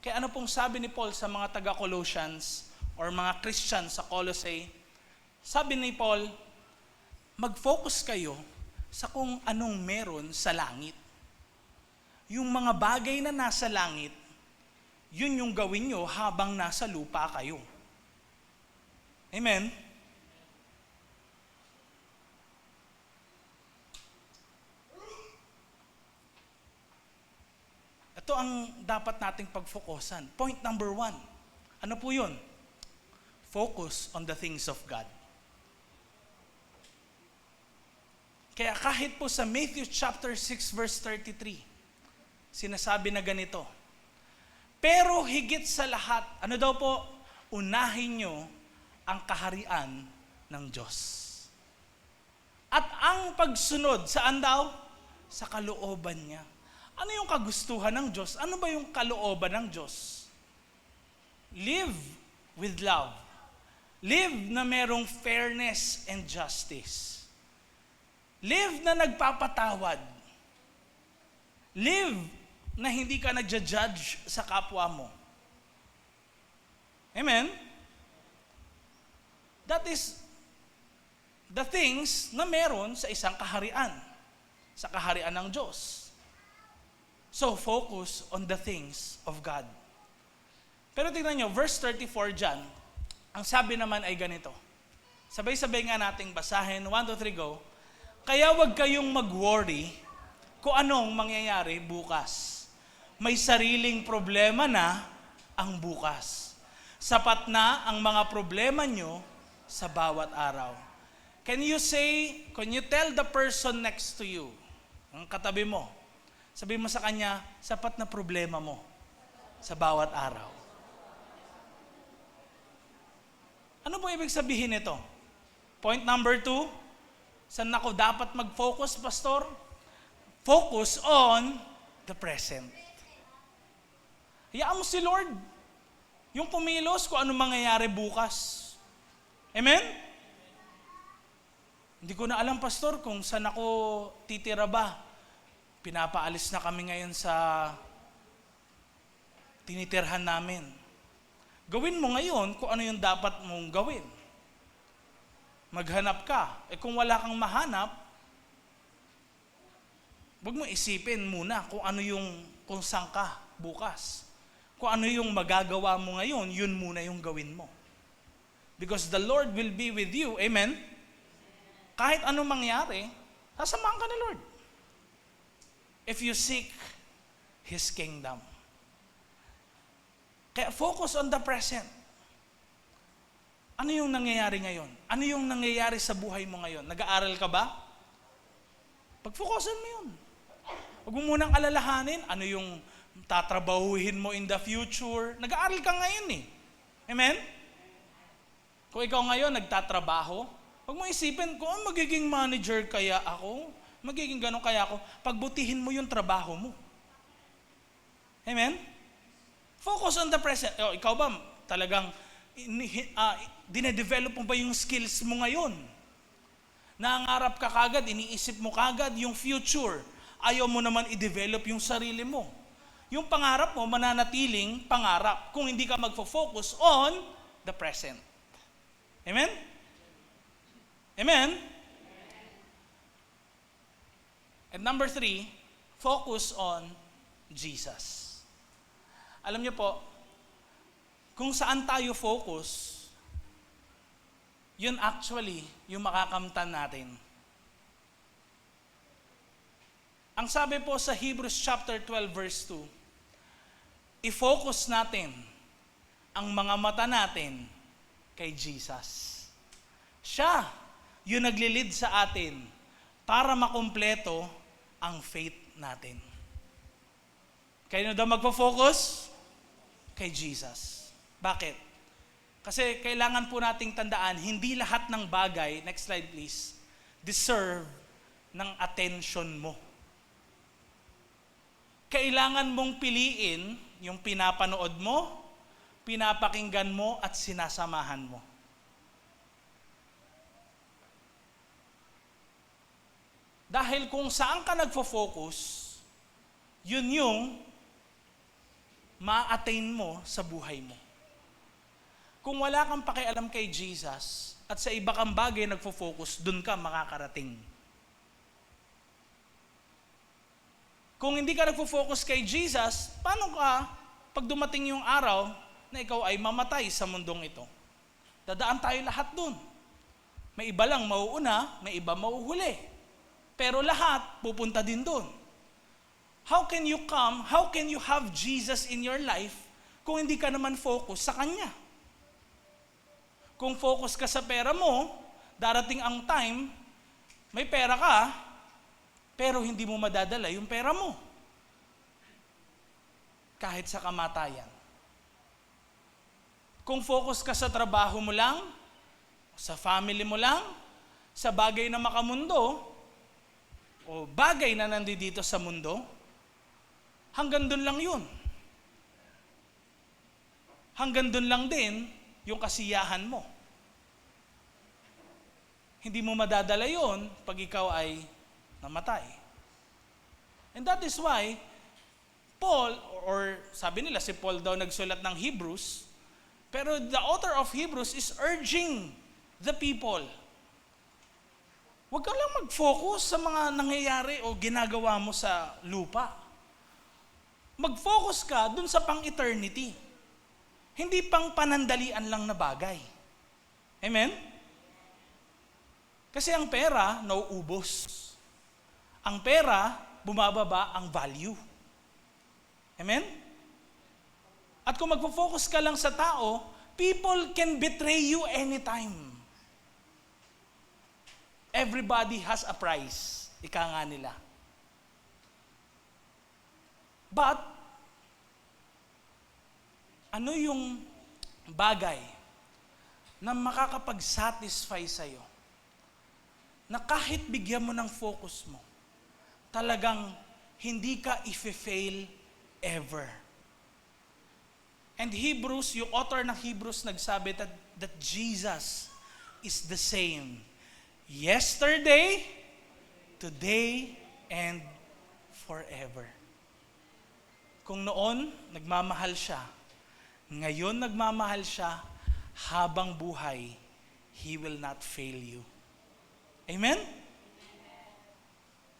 Kaya ano pong sabi ni Paul sa mga taga-Colossians or mga Christians sa Colossae? Sabi ni Paul, mag-focus kayo sa kung anong meron sa langit. Yung mga bagay na nasa langit, yun yung gawin nyo habang nasa lupa kayo. Amen? Ito ang dapat nating pagfokusan. Point number 1. Ano po yun? Focus on the things of God. Kaya kahit po sa Matthew chapter 6 verse 33, sinasabi na ganito, pero higit sa lahat, ano daw po? Unahin nyo ang kaharian ng Diyos. At ang pagsunod, saan daw? Sa kalooban niya. Ano yung kagustuhan ng Diyos? Ano ba yung kalooban ng Diyos? Live with love. Live na merong fairness and justice. Live na nagpapatawad. Live na hindi ka nagja-judge sa kapwa mo. Amen? That is the things na meron sa isang kaharian. Sa kaharian ng Diyos. So, focus on the things of God. Pero tingnan nyo, verse 34 dyan, ang sabi naman ay ganito. Sabay-sabay nga nating basahin. 1, 2, 3, go. Kaya wag kayong mag-worry kung anong mangyayari bukas. May sariling problema na ang bukas. Sapat na ang mga problema nyo sa bawat araw. Can you tell the person next to you, ang katabi mo, sabi mo sa kanya, sapat na problema mo sa bawat araw. Ano po ibig sabihin nito? Point number 2, saan ako dapat mag-focus, Pastor? Focus on the present. Hayaan mo si Lord. Yung pumilos kung ano mangyayari bukas. Amen? Hindi ko na alam, Pastor, kung saan ako titira ba. Pinapaalis na kami ngayon sa tinitirhan namin. Gawin mo ngayon kung ano yung dapat mong gawin. Maghanap ka. Kung wala kang mahanap, huwag mo isipin muna kung saan ka bukas. Kung ano yung magagawa mo ngayon, yun muna yung gawin mo. Because the Lord will be with you. Amen? Kahit anong mangyari, sasamahan ka ni Lord. If you seek His kingdom. Kaya focus on the present. Ano yung nangyayari ngayon? Ano yung nangyayari sa buhay mo ngayon? Nag-aaral ka ba? Pag-focusan mo yun. Huwag mo munang alalahanin ano yung tatrabahuhin mo in the future. Nag-aaral ka ngayon eh. Amen? Kung ikaw ngayon nagtatrabaho, huwag mo isipin kung magiging manager kaya ako, magiging ganun kaya ako, pagbutihin mo yung trabaho mo. Amen? Focus on the present. Ikaw ba talagang dinedevelop mo ba yung skills mo ngayon? Nangarap ka kagad, iniisip mo kagad yung future. Ayaw mo naman i-develop yung sarili mo. Yung pangarap mo, mananatiling pangarap kung hindi ka magfo-focus on the present. Amen? Amen? And number 3, focus on Jesus. Alam niyo po, kung saan tayo focus, yun actually yung makakamtan natin. Ang sabi po sa Hebrews chapter 12 verse 2, i-focus natin ang mga mata natin kay Jesus. Siya yung naglilid sa atin para makumpleto ang faith natin. Kaya daw magpo-focus kay Jesus. Bakit? Kasi kailangan po nating tandaan, hindi lahat ng bagay, next slide please, deserve ng attention mo. Kailangan mong piliin yung pinapanood mo, pinapakinggan mo, at sinasamahan mo. Dahil kung saan ka nagfo-focus, yun yung ma-attain mo sa buhay mo. Kung wala kang pakialam kay Jesus at sa iba kang bagay nagfo-focus, dun ka makakarating. Kung hindi ka nagfo-focus kay Jesus, paano ka pag dumating yung araw na ikaw ay mamatay sa mundong ito? Dadaan tayo lahat dun. May iba lang mauuna, may iba mauhuli. Pero lahat pupunta din dun. How can you have Jesus in your life kung hindi ka naman focus sa Kanya? Kung focus ka sa pera mo, darating ang time, may pera ka, pero hindi mo madadala yung pera mo. Kahit sa kamatayan. Kung focus ka sa trabaho mo lang, sa family mo lang, sa bagay na makamundo, o bagay na nandito sa mundo, hanggang doon lang yun. Hanggang doon lang din yung kasiyahan mo. Hindi mo madadala yun pag ikaw ay namatay. And that is why Paul, or sabi nila si Paul daw nagsulat ng Hebrews, pero the author of Hebrews is urging the people, huwag ka lang mag-focus sa mga nangyayari o ginagawa mo sa lupa. Mag-focus ka dun sa pang-eternity. Hindi pang panandalian lang na bagay. Amen? Kasi ang pera, nauubos. Ang pera, bumababa ang value. Amen? At kung magpo-focus ka lang sa tao, people can betray you anytime. Everybody has a price. Ika nga nila. But, ano yung bagay na makakapag-satisfy sa'yo? Na kahit bigyan mo ng focus mo, talagang hindi ka i-fail ever. And Hebrews, yung author ng Hebrews nagsabi that Jesus is the same yesterday, today, and forever. Kung noon, nagmamahal siya, ngayon nagmamahal siya, habang buhay, He will not fail you. Amen?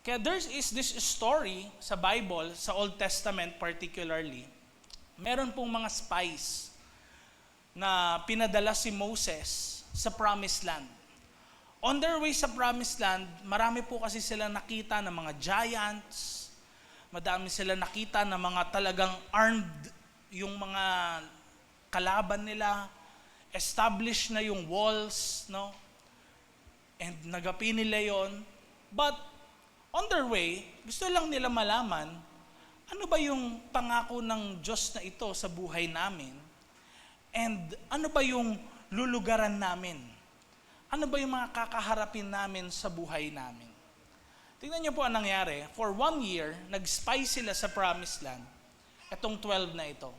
Kaya there is this story sa Bible, sa Old Testament particularly, meron pong mga spies na pinadala si Moses sa Promised Land. On their way sa Promised Land, marami po kasi sila nakita ng mga giants, madami sila nakita ng mga talagang armed, yung mga kalaban nila, established na yung walls, no? And nagapi nila yon. But on their way, gusto lang nila malaman, ano ba yung pangako ng Diyos na ito sa buhay namin? And ano ba yung lulugaran namin? Ano ba yung mga kakaharapin namin sa buhay namin? Tingnan niyo po ang nangyari. For 1 year, nag-spy sila sa Promised Land. Itong 12 na ito.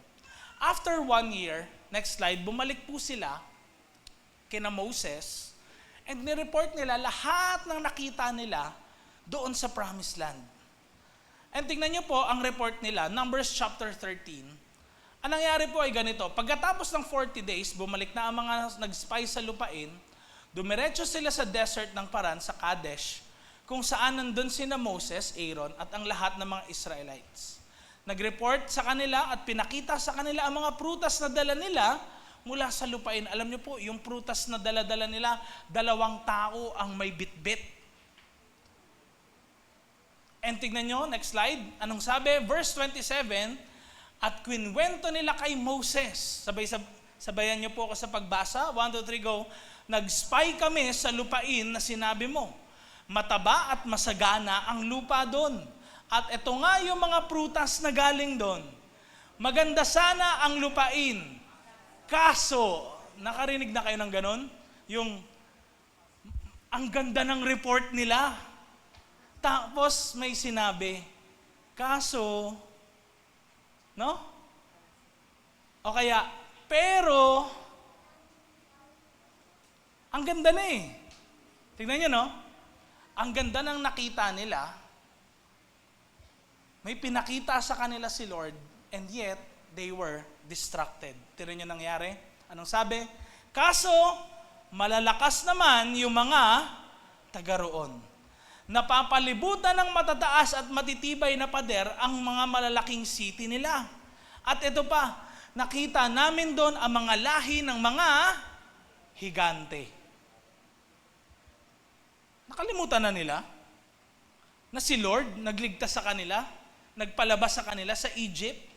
After 1 year, next slide, bumalik po sila kina Moses and nireport nila lahat ng nakita nila doon sa Promised Land. And tingnan niyo po ang report nila, Numbers chapter 13. Ang nangyari po ay ganito, pagkatapos ng 40 days, bumalik na ang mga nag-spy sa lupain, dumiretso sila sa desert ng Paran sa Kadesh, kung saan nandun sina Moses, Aaron, at ang lahat ng mga Israelites. Nag-report sa kanila at pinakita sa kanila ang mga prutas na dala nila mula sa lupain. Alam niyo po, yung prutas na dala-dala nila, 2 tao ang may bitbit. And tignan nyo, next slide. Anong sabi? Verse 27, at kwinwento nila kay Moses. Sabayan nyo po ako sa pagbasa. 1, 2, 3, go. Nag-spy kami sa lupain na sinabi mo. Mataba at masagana ang lupa doon. At ito nga yung mga prutas na galing doon. Maganda sana ang lupain. Kaso, nakarinig na kayo ng ganon? Yung, ang ganda ng report nila. Tapos may sinabi, kaso, no? O kaya, pero, ang ganda na eh. Tignan nyo, no? Ang ganda ng nakita nila, may pinakita sa kanila si Lord, and yet, they were distracted. Tignan nyo nangyari? Anong sabi? Kaso, malalakas naman yung mga taga roon. Napapalibutan ng matataas at matitibay na pader ang mga malalaking city nila. At ito pa, nakita namin doon ang mga lahi ng mga higante. Nakalimutan na nila na si Lord nagligtas sa kanila, nagpalabas sa kanila sa Egypt.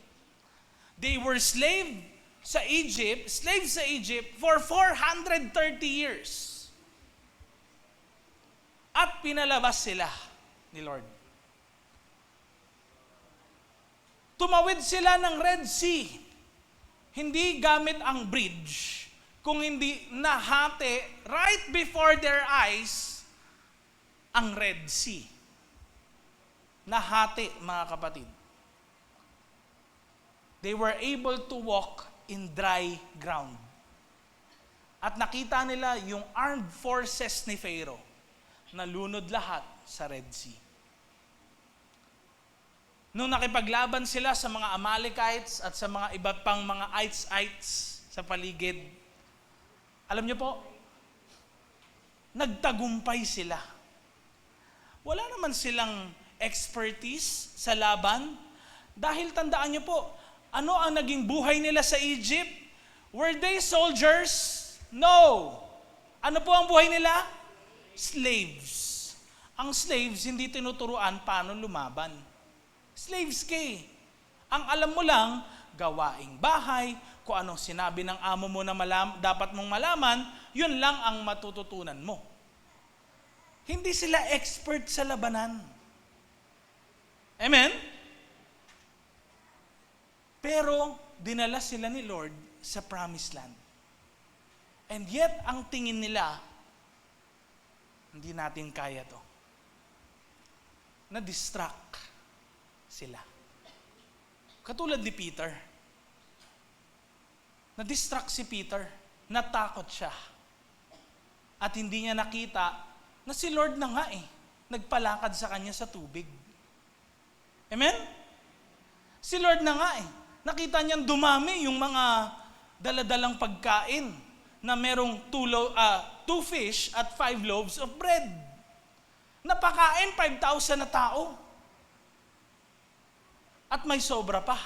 They were slaves sa Egypt for 430 years. At pinalabas sila ni Lord. Tumawid sila ng Red Sea. Hindi gamit ang bridge, kung hindi nahati right before their eyes ang Red Sea. Nahati, mga kapatid. They were able to walk in dry ground. At nakita nila yung armed forces ni Pharaoh. Nalunod lahat sa Red Sea. Nung nakipaglaban sila sa mga Amalekites at sa mga iba pang mga ites sa paligid, alam niyo po, nagtagumpay sila. Wala naman silang expertise sa laban dahil tandaan niyo po, ano ang naging buhay nila sa Egypt? Were they soldiers? No. Ano po ang buhay nila? Slaves. Ang slaves, hindi tinuturuan paano lumaban. Slaves kay. Ang alam mo lang, gawaing bahay, kung anong sinabi ng amo mo na dapat mong malaman, yun lang ang matututunan mo. Hindi sila expert sa labanan. Amen? Pero, dinala sila ni Lord sa Promised Land. And yet, ang tingin nila, hindi natin kaya to. Na-distract sila. Katulad ni Peter. Na-distract si Peter. Natakot siya. At hindi niya nakita na si Lord na nga nagpalakad sa kanya sa tubig. Amen? Si Lord na nga Nakita niyang dumami yung mga daladalang pagkain na merong 2 fish at 5 loaves of bread. Napakain 5,000 na tao. At may sobra pa.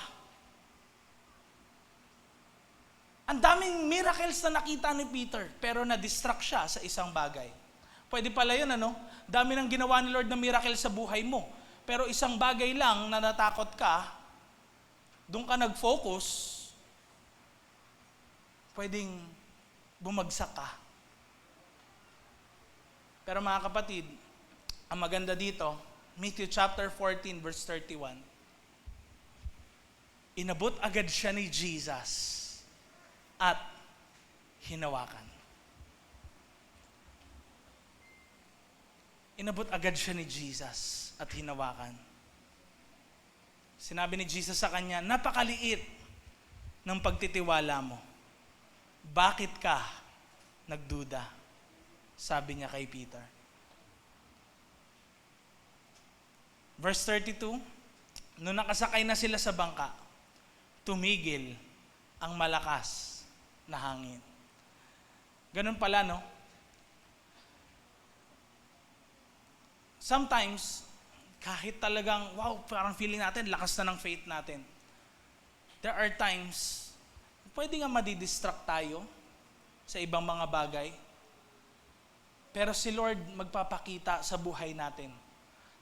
Ang daming miracles na nakita ni Peter, pero na-distract siya sa isang bagay. Pwede pala yun, ano? Dami nang ginawa ni Lord na miracle sa buhay mo. Pero isang bagay lang na natakot ka, doon ka nag-focus, pwedeng bumagsak ka. Pero mga kapatid, ang maganda dito, Matthew chapter 14, verse 31. Inabot agad siya ni Jesus at hinawakan. Inabot agad siya ni Jesus at hinawakan. Sinabi ni Jesus sa kanya, napakaliit ng pagtitiwala mo. Bakit ka nagduda? Sabi niya kay Peter. Verse 32, nung nakasakay na sila sa bangka, tumigil ang malakas na hangin. Ganun pala, no? Sometimes, kahit talagang, wow, parang feeling natin, lakas na ng faith natin. There are times, pwede nga madidistract tayo sa ibang mga bagay. Pero si Lord magpapakita sa buhay natin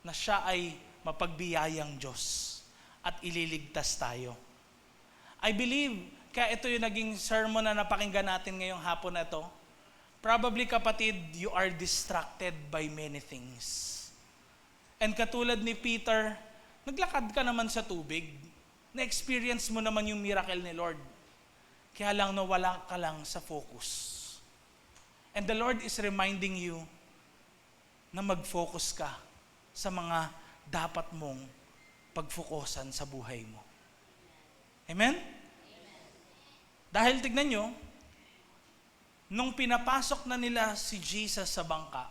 na siya ay mapagbiyayang Diyos at ililigtas tayo. I believe, kaya ito yung naging sermon na napakinggan natin ngayong hapon na ito. Probably kapatid, you are distracted by many things. And katulad ni Peter, naglakad ka naman sa tubig. Na-experience mo naman yung miracle ni Lord. Kaya lang nawala ka lang sa focus. And the Lord is reminding you na mag-focus ka sa mga dapat mong pagfokusan sa buhay mo. Amen? Dahil tignan nyo, nung pinapasok na nila si Jesus sa bangka,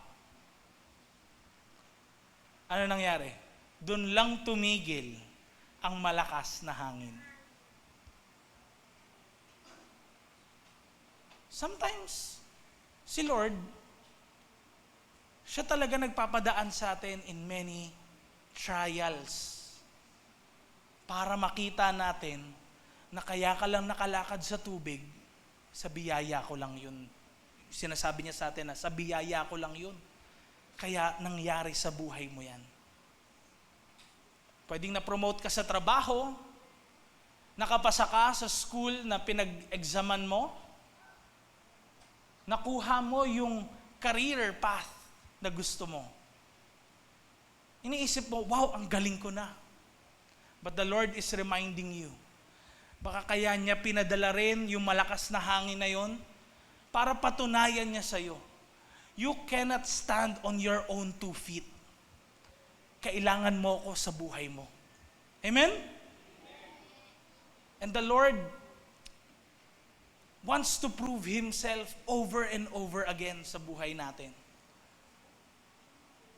ano nangyari? Doon lang tumigil ang malakas na hangin. Sometimes, si Lord, siya talaga nagpapadaan sa atin in many trials para makita natin na kaya ka lang nakalakad sa tubig, sa biyaya ko lang yun. Sinasabi niya sa atin na sa biyaya ko lang yun. Kaya nangyari sa buhay mo yan. Pwedeng na-promote ka sa trabaho, nakapasa ka sa school na pinag-examan mo, nakuha mo yung career path na gusto mo. Iniisip mo, wow, ang galing ko na. But the Lord is reminding you, baka kaya niya pinadala rin yung malakas na hangin na yon para patunayan niya sa'yo. You cannot stand on your own 2 feet. Kailangan mo ko sa buhay mo. Amen? And the Lord wants to prove Himself over and over again sa buhay natin.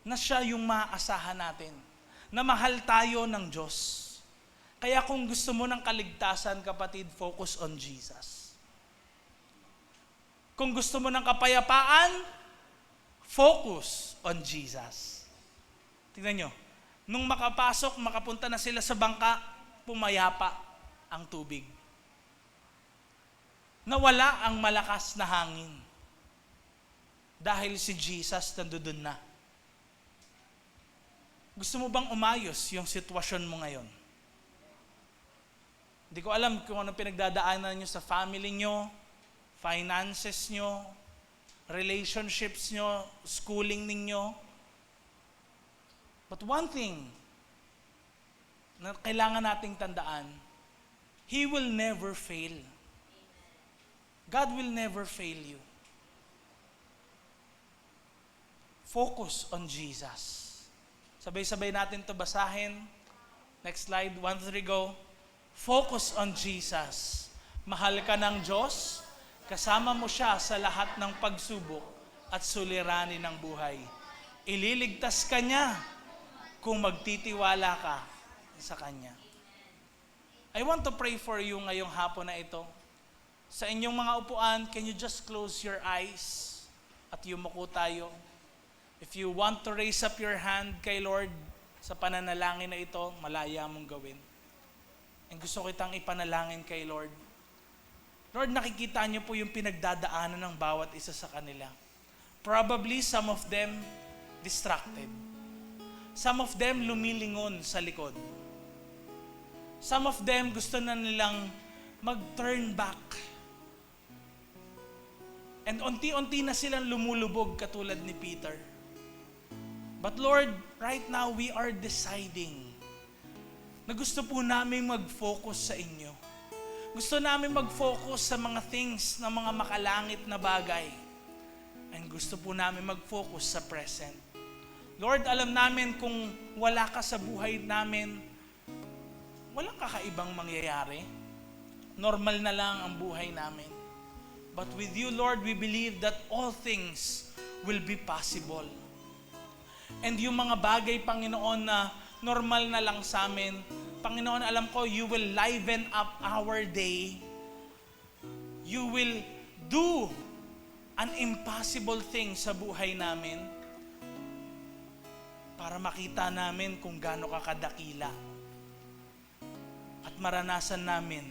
Na siya yung maaasahan natin. Na mahal tayo ng Diyos. Kaya kung gusto mo ng kaligtasan, kapatid, focus on Jesus. Kung gusto mo ng kapayapaan, focus on Jesus. Tingnan nyo, nung makapunta na sila sa bangka, pumayapa ang tubig. Nawala ang malakas na hangin. Dahil si Jesus nandoon na. Gusto mo bang umayos yung sitwasyon mo ngayon? Hindi ko alam kung anong pinagdadaanan nyo sa family nyo, finances nyo, relationships nyo, schooling ninyo. But one thing na kailangan nating tandaan, He will never fail. God will never fail you. Focus on Jesus. Sabay-sabay natin to basahin. Next slide, 1, 2, 3, go. Focus on Jesus. Mahal ka ng Diyos, kasama mo siya sa lahat ng pagsubok at suliranin ng buhay. Ililigtas ka niya kung magtitiwala ka sa Kanya. I want to pray for you ngayong hapon na ito. Sa inyong mga upuan, can you just close your eyes at yumuko tayo? If you want to raise up your hand kay Lord sa pananalangin na ito, malaya mong gawin. And gusto kitang ipanalangin kay Lord. Lord, nakikita niyo po yung pinagdadaanan ng bawat isa sa kanila. Probably some of them distracted. Some of them lumilingon sa likod. Some of them gusto na nilang mag-turn back. And unti-unti na silang lumulubog katulad ni Peter. But Lord, right now we are deciding na gusto po namin mag-focus sa inyo. Gusto namin mag-focus sa mga things na mga makalangit na bagay. And gusto po namin mag-focus sa present. Lord, alam namin kung wala ka sa buhay namin, walang kakaibang mangyayari. Normal na lang ang buhay namin. But with you, Lord, we believe that all things will be possible. And yung mga bagay, Panginoon, na normal na lang sa amin, Panginoon, alam ko, you will liven up our day. You will do an impossible thing sa buhay namin para makita namin kung gaano ka kadakila. At maranasan namin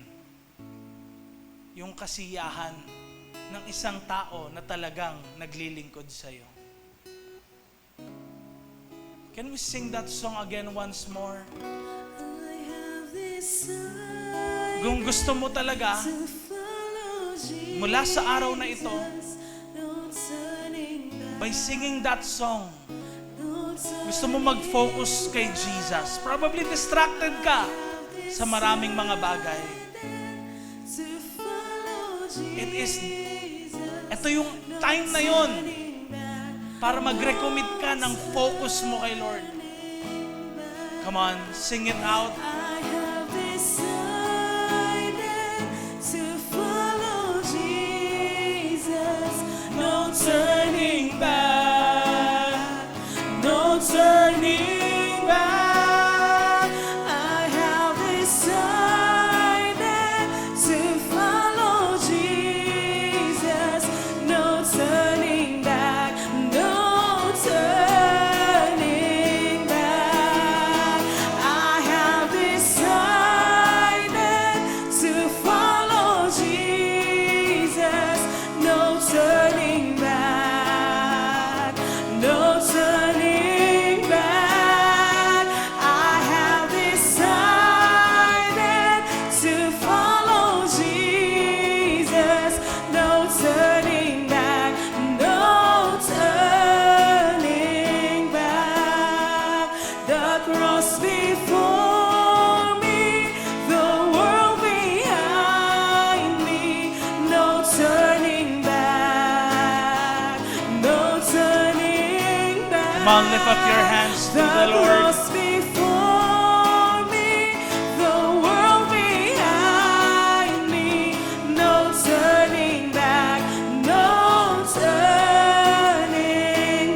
yung kasiyahan ng isang tao na talagang naglilingkod sa'yo. Can we sing that song again once more? Kung gusto mo talaga, mula sa araw na ito, by singing that song, gusto mo mag-focus kay Jesus. Probably distracted ka sa maraming mga bagay. Ito yung time na yon para mag-recommit ka ng focus mo kay Lord. Come on, sing it out. Turning back, no turning back. I have decided to follow Jesus. No turning back, no turning back. I have decided to follow Jesus. No turning back. No turning back. I have decided to follow Jesus. No turning back. No turning back. The cross before me, the world behind me. No turning back. No turning back. Come on, lift up your hands to the Lord. cross before me, the world behind me. No turning back, no turning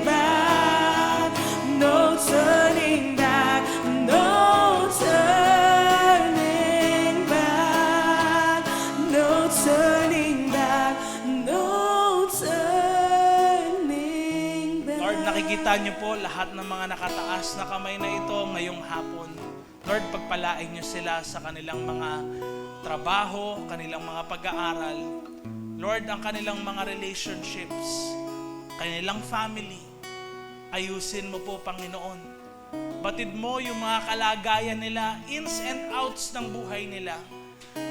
back, no turning back, no turning back, no turning back, no turning back. Lord, nakikita niyo po lahat ng mga nakataas na kamay na ito ngayong hapon. Lord, pagpalain niyo sila sa kanilang mga trabaho, kanilang mga pag-aaral. Lord, ang kanilang mga relationships, kanilang family, ayusin mo po, Panginoon. Batid mo yung mga kalagayan nila, ins and outs ng buhay nila.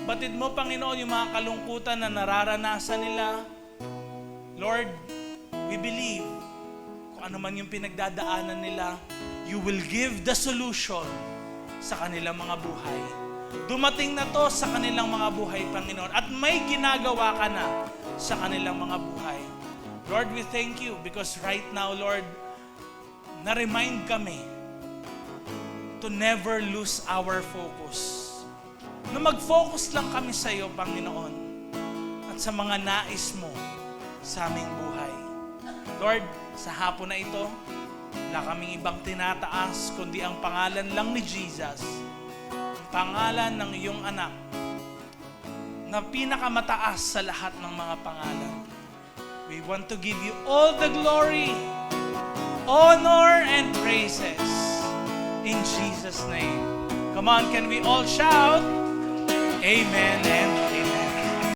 Batid mo, Panginoon, yung mga kalungkutan na nararanasan nila. Lord, we believe kung ano man yung pinagdadaanan nila, you will give the solution sa kanilang mga buhay. Dumating na to sa kanilang mga buhay, Panginoon, at may ginagawa ka na sa kanilang mga buhay. Lord, we thank you because right now, Lord, na-remind kami to never lose our focus. Na mag-focus lang kami sa iyo, Panginoon, at sa mga nais mo sa aming buhay. Lord, sa hapon na ito, wala kaming ibang tinataas kundi ang pangalan lang ni Jesus, ang pangalan ng iyong anak na pinakamataas sa lahat ng mga pangalan. We want to give you all the glory, honor, and praises in Jesus' name. Come on, can we all shout? Amen and